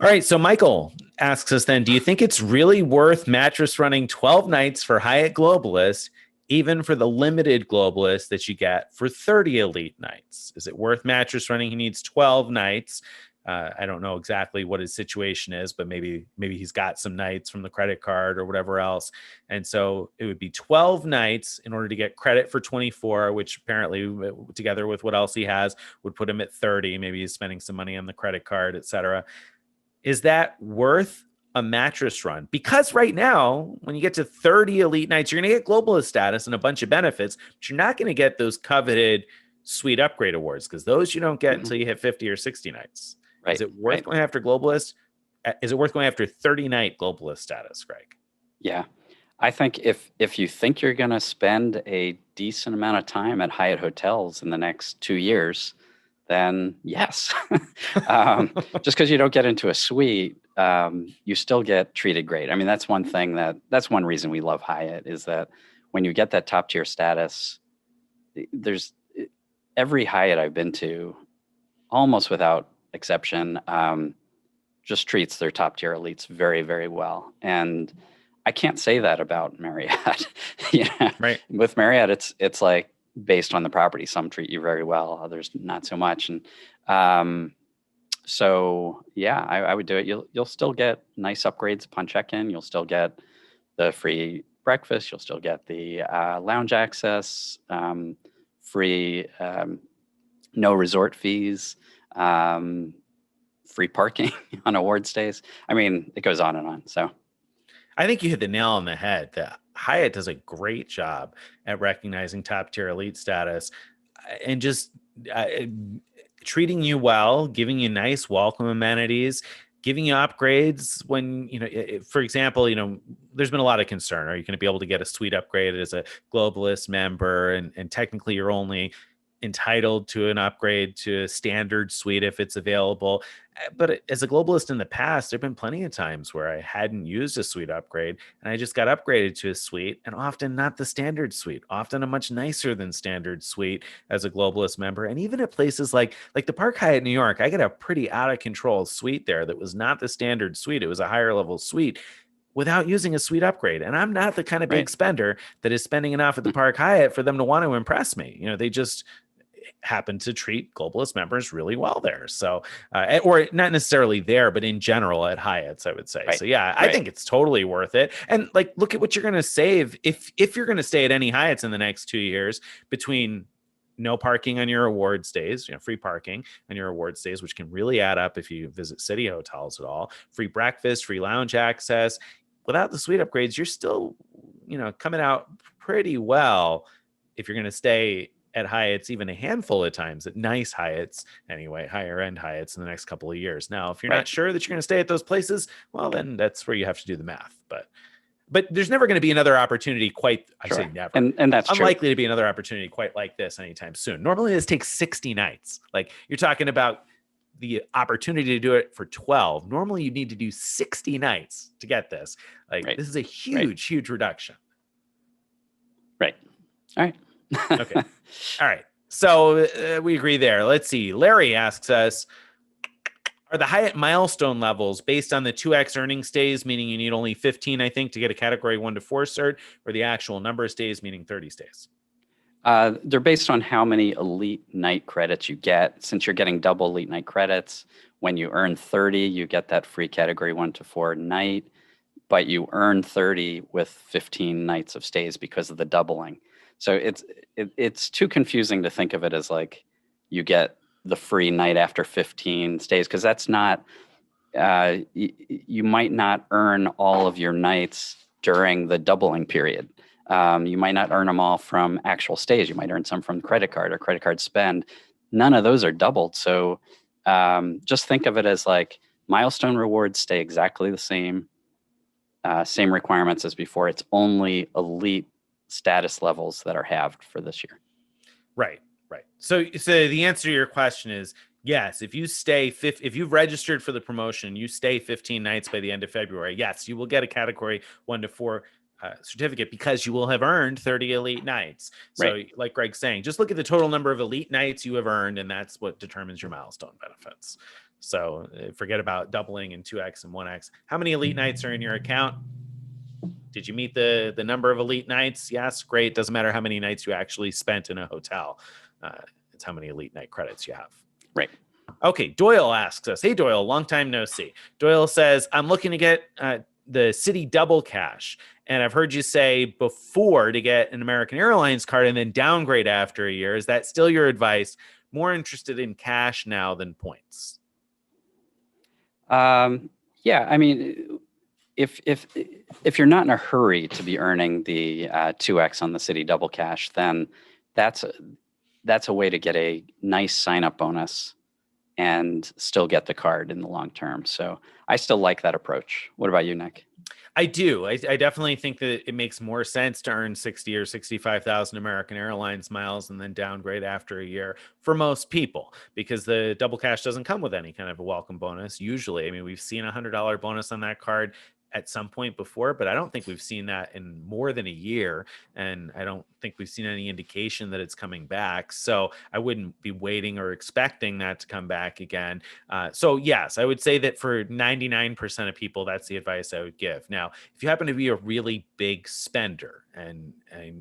[SPEAKER 2] All right. So Michael asks us then, do you think it's really worth mattress running 12 nights for Hyatt Globalist, even for the limited Globalist that you get for 30 elite nights? Is it worth mattress running? He needs 12 nights. I don't know exactly what his situation is, but maybe he's got some nights from the credit card or whatever else. And so it would be 12 nights in order to get credit for 24, which apparently together with what else he has would put him at 30. Maybe he's spending some money on the credit card, etc. Is that worth a mattress run? Because right now, when you get to 30 elite nights, you're going to get globalist status and a bunch of benefits, but you're not going to get those coveted suite upgrade awards because those you don't get until you hit 50 or 60 nights. Right. Is it worth going after globalist? Is it worth going after 30-night globalist status, Greg?
[SPEAKER 1] Yeah. I think if you think you're going to spend a decent amount of time at Hyatt hotels in the next 2 years, then yes. Just because you don't get into a suite, you still get treated great. I mean, that's one thing that's one reason we love Hyatt is that when you get that top tier status, there's every Hyatt I've been to, almost without exception, just treats their top tier elites very, very well. And I can't say that about Marriott.
[SPEAKER 2] Right.
[SPEAKER 1] With Marriott, it's like based on the property. Some treat you very well, others not so much. And so yeah, I would do it. You'll still get nice upgrades upon check-in. You'll still get the free breakfast. You'll still get the lounge access, free no resort fees. Free parking on award stays. I mean, it goes on and on. So
[SPEAKER 2] I think you hit the nail on the head. That Hyatt does a great job at recognizing top tier elite status and just treating you well, giving you nice welcome amenities, giving you upgrades when, for example, there's been a lot of concern. Are you going to be able to get a suite upgrade as a globalist member? And technically you're only entitled to an upgrade to a standard suite if it's available. But as a globalist in the past, there've been plenty of times where I hadn't used a suite upgrade and I just got upgraded to a suite, and often not the standard suite, often a much nicer than standard suite as a globalist member. And even at places like the Park Hyatt New York, I got a pretty out of control suite there that was not the standard suite. It was a higher level suite without using a suite upgrade. And I'm not the kind of big spender that is spending enough at the Park Hyatt for them to want to impress me. They just happen to treat globalist members really well there. So, or not necessarily there, but in general at Hyatt's, I would say.
[SPEAKER 1] Right.
[SPEAKER 2] So yeah, I think it's totally worth it. And like, look at what you're going to save if you're going to stay at any Hyatt's in the next 2 years between no parking on your award stays, free parking on your award stays, which can really add up if you visit Citi hotels at all, free breakfast, free lounge access. Without the suite upgrades, you're still, coming out pretty well if you're going to stay at Hyatts, even a handful of times at nice Hyatts, anyway, higher end Hyatts in the next couple of years. Now, if you're not sure that you're going to stay at those places, well, then that's where you have to do the math. But there's never going to be another opportunity quite, I say never.
[SPEAKER 1] And that's
[SPEAKER 2] unlikely to be another opportunity quite like this anytime soon. Normally this takes 60 nights. Like you're talking about the opportunity to do it for 12. Normally you need to do 60 nights to get this. Like this is a huge reduction.
[SPEAKER 1] Right. All right.
[SPEAKER 2] Okay. All right. So we agree there. Let's see. Larry asks us, are the Hyatt milestone levels based on the 2x earnings days, meaning you need only 15, I think, to get a category 1 to 4 cert, or the actual number of stays, meaning 30 stays?
[SPEAKER 1] They're based on how many elite night credits you get. Since you're getting double elite night credits, when you earn 30, you get that free category 1 to 4 night, but you earn 30 with 15 nights of stays because of the doubling. So it's too confusing to think of it as like you get the free night after 15 stays, because that's not, you might not earn all of your nights during the doubling period. You might not earn them all from actual stays. You might earn some from credit card or credit card spend. None of those are doubled. So just think of it as like milestone rewards stay exactly the same, same requirements as before. It's only elite status levels that are halved for this year.
[SPEAKER 2] Right. So the answer to your question is yes. If you stay, if you've registered for the promotion, you stay 15 nights by the end of February. Yes, you will get a category 1 to 4 certificate because you will have earned 30 elite nights. So like Greg's saying, just look at the total number of elite nights you have earned, and that's what determines your milestone benefits. So forget about doubling and 2x and 1x. How many elite nights are in your account? Did you meet the number of elite nights? Yes, great. Doesn't matter how many nights you actually spent in a hotel. It's how many elite night credits you have.
[SPEAKER 1] Right.
[SPEAKER 2] Okay. Doyle asks us, hey, Doyle, long time no see. Doyle says, I'm looking to get the Citi double cash. And I've heard you say before to get an American Airlines card and then downgrade after a year. Is that still your advice? More interested in cash now than points.
[SPEAKER 1] Yeah. I mean, if you're not in a hurry to be earning the 2x on the Citi double cash, then that's a way to get a nice sign-up bonus and still get the card in the long term. So I still like that approach. What about you, Nick?
[SPEAKER 2] I do. I definitely think that it makes more sense to earn 60 or 65,000 American Airlines miles and then downgrade after a year for most people, because the double cash doesn't come with any kind of a welcome bonus. Usually, I mean, we've seen a $100 bonus on that card at some point before, but I don't think we've seen that in more than a year. And I don't think we've seen any indication that it's coming back. So I wouldn't be waiting or expecting that to come back again. So yes, I would say that for 99% of people, that's the advice I would give. Now, if you happen to be a really big spender, and I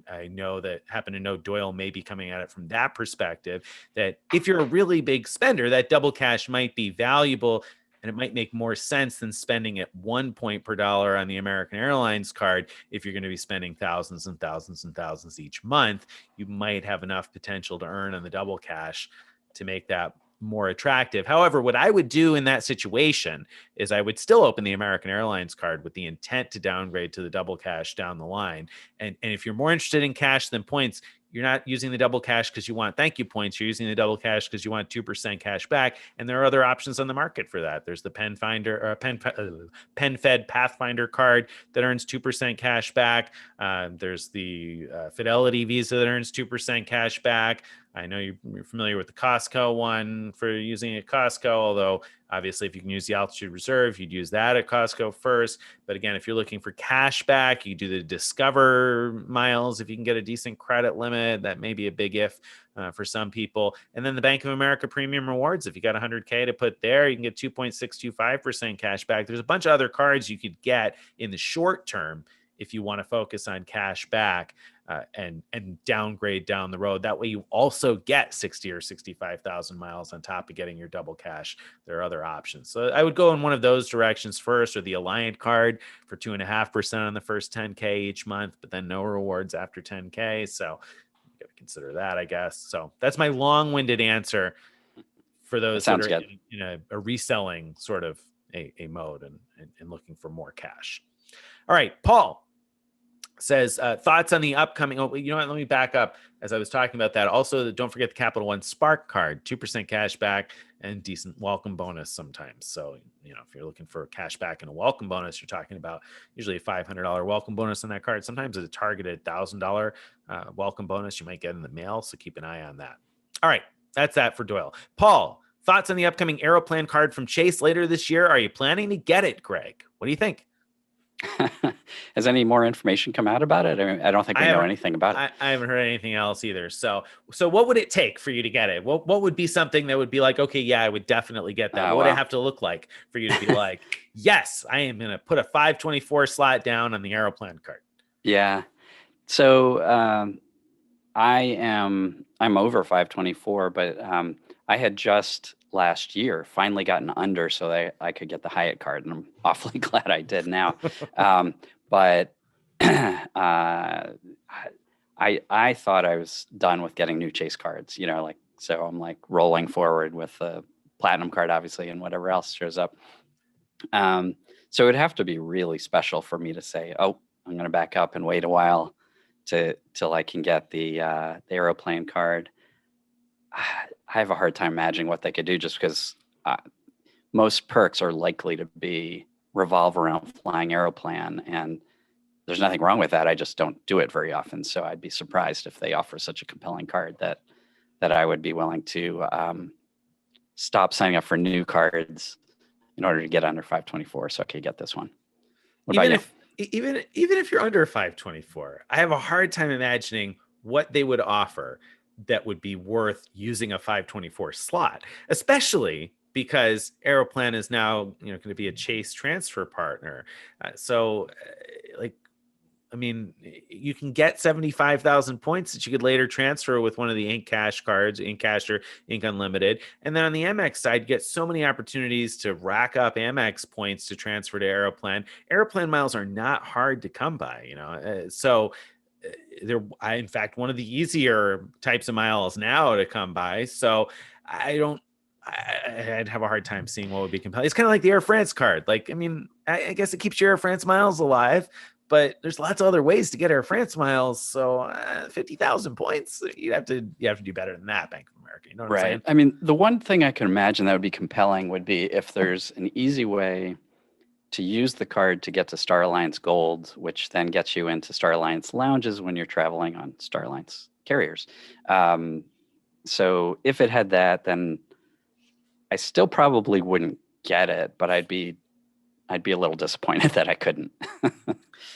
[SPEAKER 2] happen to know Doyle may be coming at it from that perspective, that if you're a really big spender, that double cash might be valuable. And it might make more sense than spending at 1 point per dollar on the American Airlines card. If you're going to be spending thousands and thousands and thousands each month, you might have enough potential to earn on the double cash to make that more attractive. However, what I would do in that situation is I would still open the American Airlines card with the intent to downgrade to the double cash down the line. And if you're more interested in cash than points, you're not using the double cash because you want thank you points. You're using the double cash because you want 2% cash back. And there are other options on the market for that. There's the PenFed Pathfinder card that earns 2% cash back. There's the Fidelity Visa that earns 2% cash back. I know you're familiar with the Costco one for using at Costco, although obviously if you can use the Altitude Reserve, you'd use that at Costco first. But again, if you're looking for cash back, you do the Discover miles. If you can get a decent credit limit, that may be a big if for some people. And then the Bank of America Premium Rewards, if you got 100K to put there, you can get 2.625% cash back. There's a bunch of other cards you could get in the short term if you want to focus on cash back. And downgrade down the road. That way you also get 60 or 65,000 miles on top of getting your double cash. There are other options. So I would go in one of those directions first, or the Alliant card for 2.5% on the first 10K each month, but then no rewards after 10K. So you got to consider that, I guess. So that's my long-winded answer for those that are in a reselling sort of a mode and looking for more cash. All right, Paul. says thoughts on the upcoming. Oh, you know what? Let me back up as I was talking about that. Also, don't forget the Capital One Spark card, 2% cash back and decent welcome bonus sometimes. So, if you're looking for cash back and a welcome bonus, you're talking about usually a $500 welcome bonus on that card. Sometimes it's a targeted $1,000 welcome bonus you might get in the mail. So keep an eye on that. All right. That's that for Doyle. Paul, thoughts on the upcoming Aeroplan card from Chase later this year? Are you planning to get it, Greg? What do you think?
[SPEAKER 1] Has any more information come out about it? I don't think we know anything about it.
[SPEAKER 2] I haven't heard anything else either. So what would it take for you to get it? What would be something that would be like, okay, yeah, I would definitely get that. What would it have to look like for you to be like, yes, I am going to put a 524 slot down on the Aeroplan card?
[SPEAKER 1] Yeah. So I'm over 524, but I had just last year finally gotten under so that I could get the Hyatt card, and I'm awfully glad I did now. But I thought I was done with getting new Chase cards, so I'm like rolling forward with the platinum card, obviously, and whatever else shows up. So it'd have to be really special for me to say, oh, I'm going to back up and wait a while till I can get the Aeroplan card. I have a hard time imagining what they could do, just because most perks are likely to revolve around flying Aeroplan, and there's nothing wrong with that. I just don't do it very often. So I'd be surprised if they offer such a compelling card that I would be willing to stop signing up for new cards in order to get under 524. So I could get this one. What about you?
[SPEAKER 2] Even if you're under 524, I have a hard time imagining what they would offer that would be worth using a 524 slot, especially because Aeroplan is now going to be a Chase transfer partner. You can get 75,000 points that you could later transfer with one of the Ink Cash cards, Ink Cash or Ink Unlimited. And then on the Amex side, get so many opportunities to rack up Amex points to transfer to Aeroplan. Aeroplan miles are not hard to come by, they're in fact one of the easier types of miles now to come by. So I'd have a hard time seeing what would be compelling. It's kind of like the Air France card. I guess it keeps your Air France miles alive, but there's lots of other ways to get Air France miles. So 50,000 points, you have to do better than that, Bank of America. You know what I'm saying?
[SPEAKER 1] I mean, the one thing I can imagine that would be compelling would be if there's an easy way to use the card to get to Star Alliance Gold, which then gets you into Star Alliance lounges when you're traveling on Star Alliance carriers. So if it had that, then I still probably wouldn't get it, but I'd be a little disappointed that I couldn't.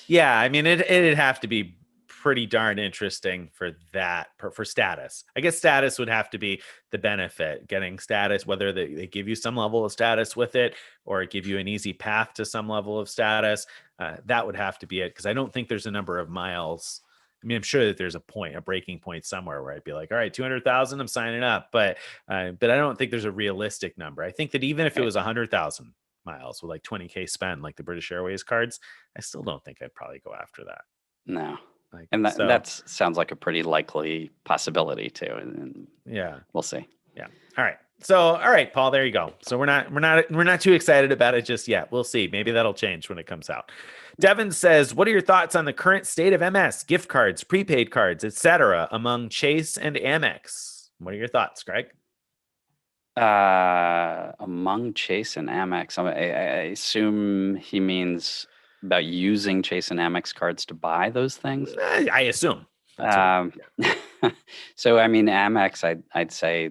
[SPEAKER 2] Yeah, I mean, it'd have to be pretty darn interesting for that, for status. I guess status would have to be the benefit, getting status, whether they give you some level of status with it or give you an easy path to some level of status. That would have to be it, because I don't think there's a number of miles. I mean, I'm sure that there's a breaking point somewhere where I'd be like, all right, 200,000, I'm signing up. But I don't think there's a realistic number. I think that even if it was 100,000 miles with like 20K spend, like the British Airways cards, I still don't think I'd probably go after that.
[SPEAKER 1] No. And that sounds like a pretty likely possibility too. And
[SPEAKER 2] yeah,
[SPEAKER 1] we'll see.
[SPEAKER 2] Yeah. All right. So, all right, Paul, there you go. So we're not too excited about it just yet. We'll see. Maybe that'll change when it comes out. Devin says, what are your thoughts on the current state of MS, gift cards, prepaid cards, etc., among Chase and Amex? What are your thoughts, Greg?
[SPEAKER 1] Among Chase and Amex, I assume he means about using Chase and Amex cards to buy those things.
[SPEAKER 2] I assume.
[SPEAKER 1] So, I mean, Amex, I'd say,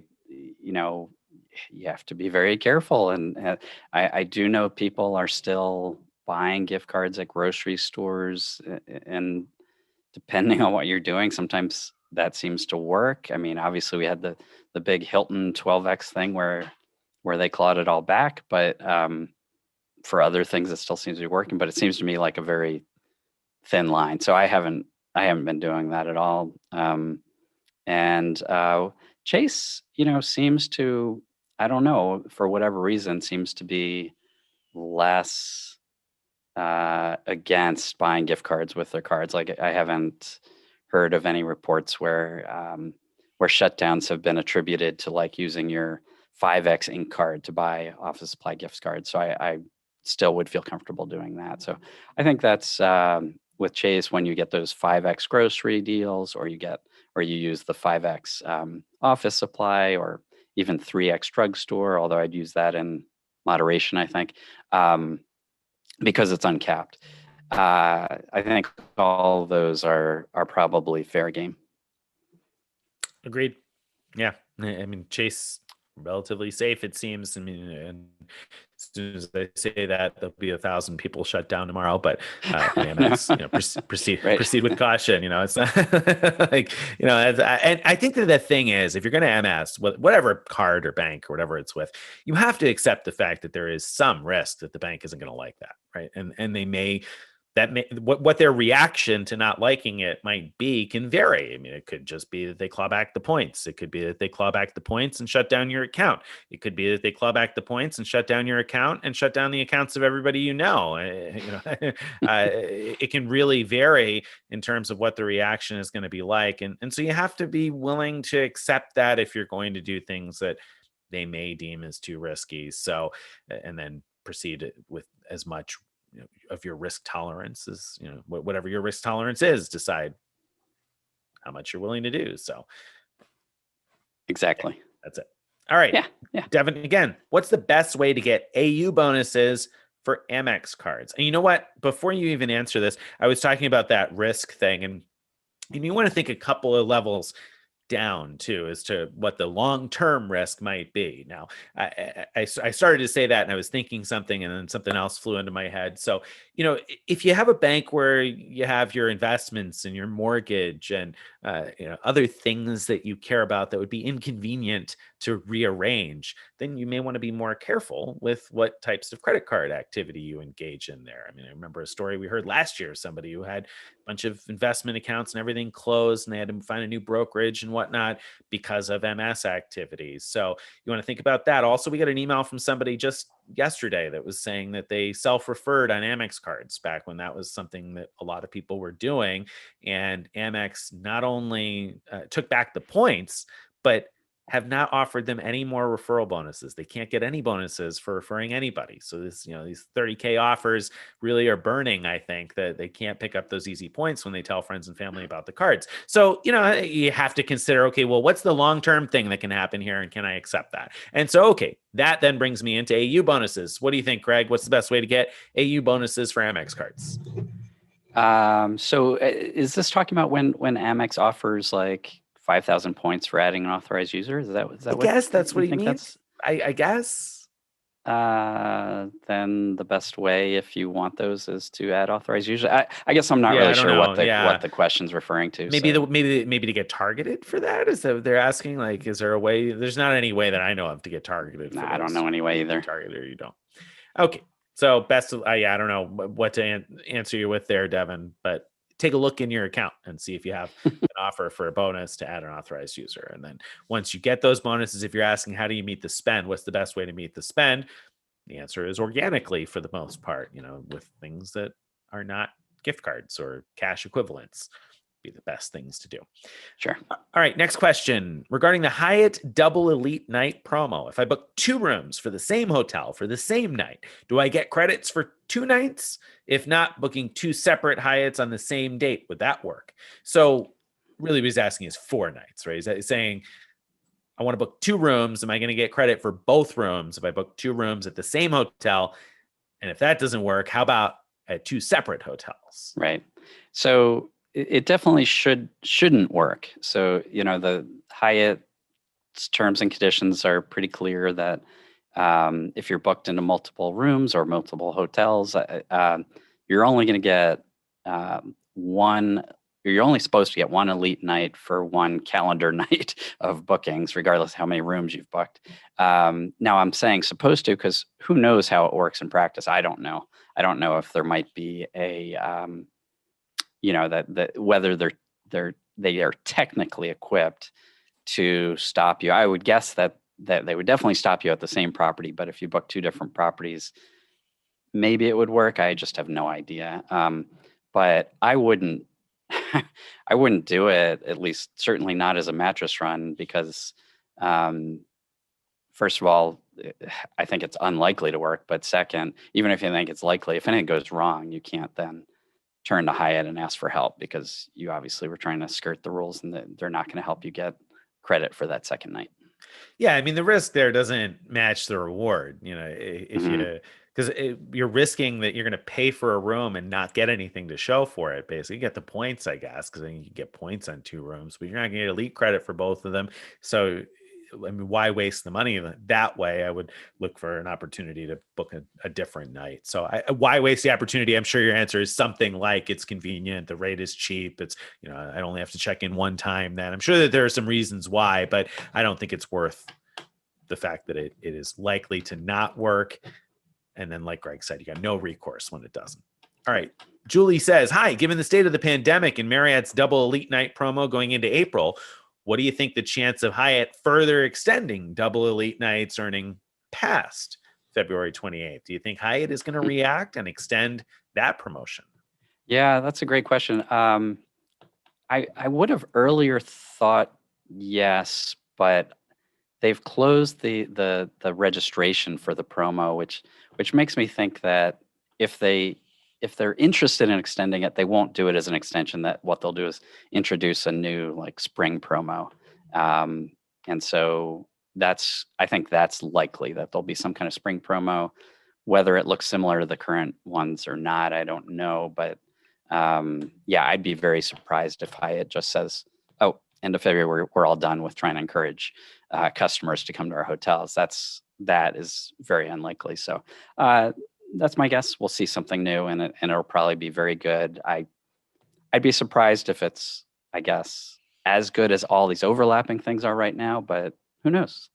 [SPEAKER 1] you have to be very careful. And I do know people are still buying gift cards at grocery stores, and depending on what you're doing, sometimes that seems to work. I mean, obviously we had the big Hilton 12X thing where they clawed it all back, but for other things it still seems to be working. But it seems to me like a very thin line. So I haven't been doing that at all. And Chase, seems to, I don't know, for whatever reason, seems to be less against buying gift cards with their cards. Like, I haven't heard of any reports where shutdowns have been attributed to like using your 5X ink card to buy office supply gift cards. So I still would feel comfortable doing that. So I think that's with Chase, when you get those 5x grocery deals, or you use the 5x office supply, or even 3x drugstore, although I'd use that in moderation, I think, because it's uncapped. I think all of those are probably fair game.
[SPEAKER 2] Agreed. Yeah. I mean, Chase, relatively safe, it seems. I mean, and as soon as I say that, there'll be 1,000 people shut down tomorrow. But Amex, proceed with caution. It's not like, and I think that the thing is, if you're going to MS, whatever card or bank or whatever it's with, you have to accept the fact that there is some risk that the bank isn't going to like that, right? And they may. What their reaction to not liking it might be can vary. I mean, it could just be that they claw back the points. It could be that they claw back the points and shut down your account. It could be that they claw back the points and shut down your account and shut down the accounts of everybody you know. It can really vary in terms of what the reaction is going to be like. And so you have to be willing to accept that if you're going to do things that they may deem as too risky. So, and then proceed with as much of your risk tolerance is, whatever your risk tolerance is, decide how much you're willing to do. So
[SPEAKER 1] exactly.
[SPEAKER 2] That's it. All right.
[SPEAKER 1] Yeah.
[SPEAKER 2] Devin, again, what's the best way to get AU bonuses for Amex cards? And you know what? Before you even answer this, I was talking about that risk thing, and you want to think a couple of levels down too as to what the long-term risk might be. Now, I started to say that, and I was thinking something, and then something else flew into my head. So, if you have a bank where you have your investments and your mortgage and other things that you care about that would be inconvenient to rearrange, then you may want to be more careful with what types of credit card activity you engage in there. I mean, I remember a story we heard last year, somebody who had a bunch of investment accounts and everything closed, and they had to find a new brokerage and whatnot because of MS activities. So you want to think about that. Also, we got an email from somebody just yesterday that was saying that they self-referred on Amex cards back when that was something that a lot of people were doing. And Amex not only took back the points, but have not offered them any more referral bonuses. They can't get any bonuses for referring anybody. So this, these 30K offers really are burning. I think that they can't pick up those easy points when they tell friends and family about the cards. So, you have to consider, okay, well, what's the long-term thing that can happen here? And can I accept that? And so, okay, that then brings me into AU bonuses. What do you think, Greg? What's the best way to get AU bonuses for Amex cards?
[SPEAKER 1] So is this talking about when Amex offers like 5,000 points for adding an authorized user? Is that
[SPEAKER 2] I guess that's what he means. I guess.
[SPEAKER 1] Then the best way, if you want those, is to add authorized user. I guess I'm not really sure what the question's referring to.
[SPEAKER 2] Maybe maybe to get targeted for that. Is that what they're asking? Like, is there a way? There's not any way that I know of to get targeted.
[SPEAKER 1] I don't know any way either.
[SPEAKER 2] Targeted or you don't. Okay. So I don't know what to answer you with there, Devin, but take a look in your account and see if you have an offer for a bonus to add an authorized user. And then once you get those bonuses, if you're asking how do you meet the spend, what's the best way to meet the spend? The answer is organically for the most part, with things that are not gift cards or cash equivalents. Be the best things to do.
[SPEAKER 1] Sure.
[SPEAKER 2] All right. Next question regarding the Hyatt Double Elite Night promo. If I book 2 rooms for the same hotel for the same night, do I get credits for 2 nights? If not, booking 2 separate Hyatts on the same date, would that work? So really what he's asking is 4 nights, right? He's saying, I want to book 2 rooms. Am I going to get credit for both rooms if I book 2 rooms at the same hotel? And if that doesn't work, how about at 2 separate hotels?
[SPEAKER 1] Right. So it definitely shouldn't work. So, the Hyatt's terms and conditions are pretty clear that if you're booked into multiple rooms or multiple hotels, you're only going to get one. You're only supposed to get 1 elite night for 1 calendar night of bookings, regardless of how many rooms you've booked. Now, I'm saying supposed to because who knows how it works in practice? I don't know. I don't know if there might be a that whether they are technically equipped to stop you. I would guess that they would definitely stop you at the same property, but if you book 2 different properties, maybe it would work. I just have no idea. But I wouldn't I wouldn't do it, at least certainly not as a mattress run, because first of all, I think it's unlikely to work. But second, even if you think it's likely, if anything goes wrong, you can't then turn to Hyatt and ask for help because you obviously were trying to skirt the rules and they're not going to help you get credit for that second night.
[SPEAKER 2] Yeah, I mean, the risk there doesn't match the reward, if you, because you're risking that you're going to pay for a room and not get anything to show for it. Basically, you get the points, I guess, because then you can get points on 2 rooms, but you're not going to get elite credit for both of them. So, I mean, why waste the money that way? I would look for an opportunity to book a different night. So why waste the opportunity? I'm sure your answer is something like it's convenient, the rate is cheap, it's, I only have to check in one time. Then I'm sure that there are some reasons why, but I don't think it's worth the fact that it is likely to not work. And then, like Greg said, you got no recourse when it doesn't. All right. Julie says, hi, given the state of the pandemic and Marriott's double elite night promo going into April, what do you think the chance of Hyatt further extending double elite nights earning past February 28th? Do you think Hyatt is going to react and extend that promotion?
[SPEAKER 1] Yeah, that's a great question. I would have earlier thought yes, but they've closed the registration for the promo, which makes me think that if they're interested in extending it, they won't do it as an extension. That what they'll do is introduce a new like spring promo. And so I think that's likely that there'll be some kind of spring promo. Whether it looks similar to the current ones or not, I don't know. But yeah, I'd be very surprised if Hyatt just says, oh, end of February, we're all done with trying to encourage customers to come to our hotels. That is very unlikely. So that's my guess. We'll see something new, and it'll probably be very good. I'd be surprised if it's, I guess, as good as all these overlapping things are right now, but who knows?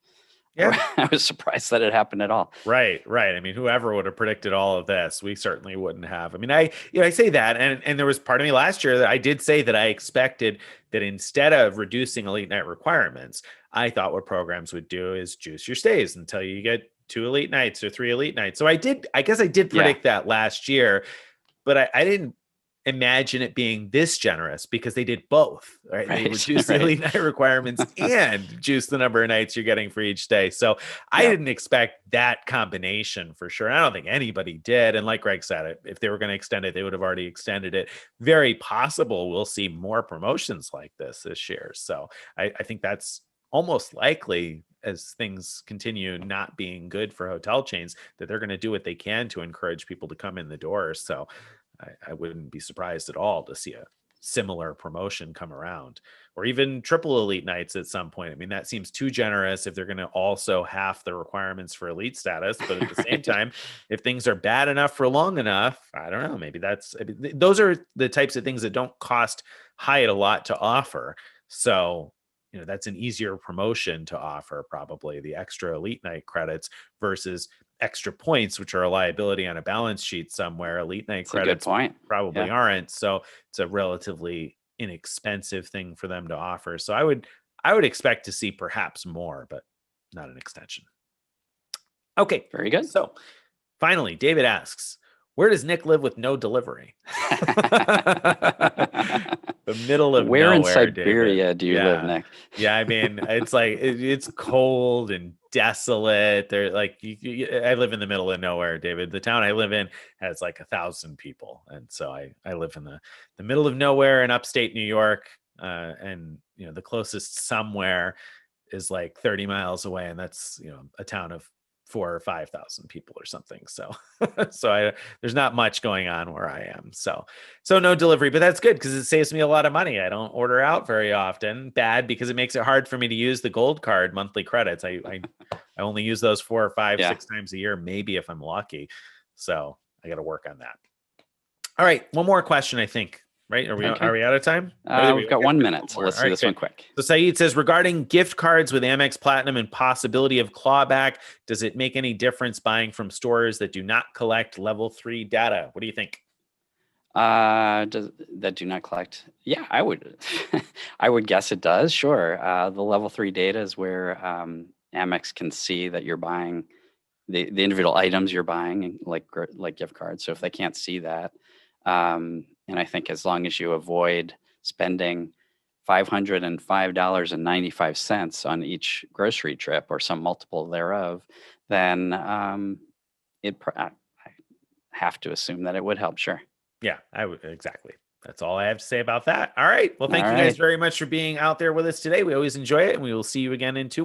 [SPEAKER 2] Yeah.
[SPEAKER 1] I was surprised that it happened at all.
[SPEAKER 2] Right. I mean, whoever would have predicted all of this? We certainly wouldn't have. I mean, I say that, and there was part of me last year that I did say that I expected that instead of reducing elite night requirements, I thought what programs would do is juice your stays until you get 2 elite nights or 3 elite nights. So I guess I did predict that last year, but I didn't imagine it being this generous because they did both, right? They reduced the elite night requirements and juiced the number of nights you're getting for each day. So I didn't expect that combination for sure. I don't think anybody did. And like Greg said, if they were going to extend it, they would have already extended it. Very possible we'll see more promotions like this year. So I think that's almost likely, as things continue not being good for hotel chains, that they're going to do what they can to encourage people to come in the doors. So I wouldn't be surprised at all to see a similar promotion come around, or even triple elite nights at some point. I mean, that seems too generous if they're going to also half the requirements for elite status. But at the same time, if things are bad enough for long enough, I don't know, maybe those are the types of things that don't cost Hyatt a lot to offer. So, that's an easier promotion to offer, probably the extra elite night credits versus extra points, which are a liability on a balance sheet somewhere. Elite night credits probably aren't. So it's a relatively inexpensive thing for them to offer. So I would expect to see perhaps more, but not an extension. Okay.
[SPEAKER 1] Very good.
[SPEAKER 2] So finally, David asks, where does Nick live with no delivery? The middle of
[SPEAKER 1] where
[SPEAKER 2] nowhere,
[SPEAKER 1] in Siberia
[SPEAKER 2] David.
[SPEAKER 1] do you live, Nick?
[SPEAKER 2] Yeah, I mean, it's like it's cold and desolate. They're like, I live in the middle of nowhere, David. The town I live in has like 1,000 people, and so I live in the middle of nowhere in upstate New York, and the closest somewhere is like 30 miles away, and that's a town of 4,000 or 5,000 people or something. So, there's not much going on where I am. So no delivery, but that's good because it saves me a lot of money. I don't order out very often. Bad because it makes it hard for me to use the gold card monthly credits. I only use those 4 or 5, 6 times a year, maybe if I'm lucky. So I got to work on that. All right. One more question, I think. Right? Are we out of time?
[SPEAKER 1] We've got 1 minute, so let's do this one quick.
[SPEAKER 2] So Saeed says, regarding gift cards with Amex Platinum and possibility of clawback, does it make any difference buying from stores that do not collect level 3 data? What do you think?
[SPEAKER 1] That do not collect? Yeah, I would. I would guess it does. Sure. The level 3 data is where Amex can see that you're buying the individual items you're buying, like gift cards. So if they can't see that, and I think as long as you avoid spending $505.95 on each grocery trip or some multiple thereof, then I have to assume that it would help. Sure.
[SPEAKER 2] Yeah, I would exactly. That's all I have to say about that. All right. Well, thank
[SPEAKER 1] All
[SPEAKER 2] you guys
[SPEAKER 1] right.
[SPEAKER 2] very much for being out there with us today. We always enjoy it, and we will see you again in 2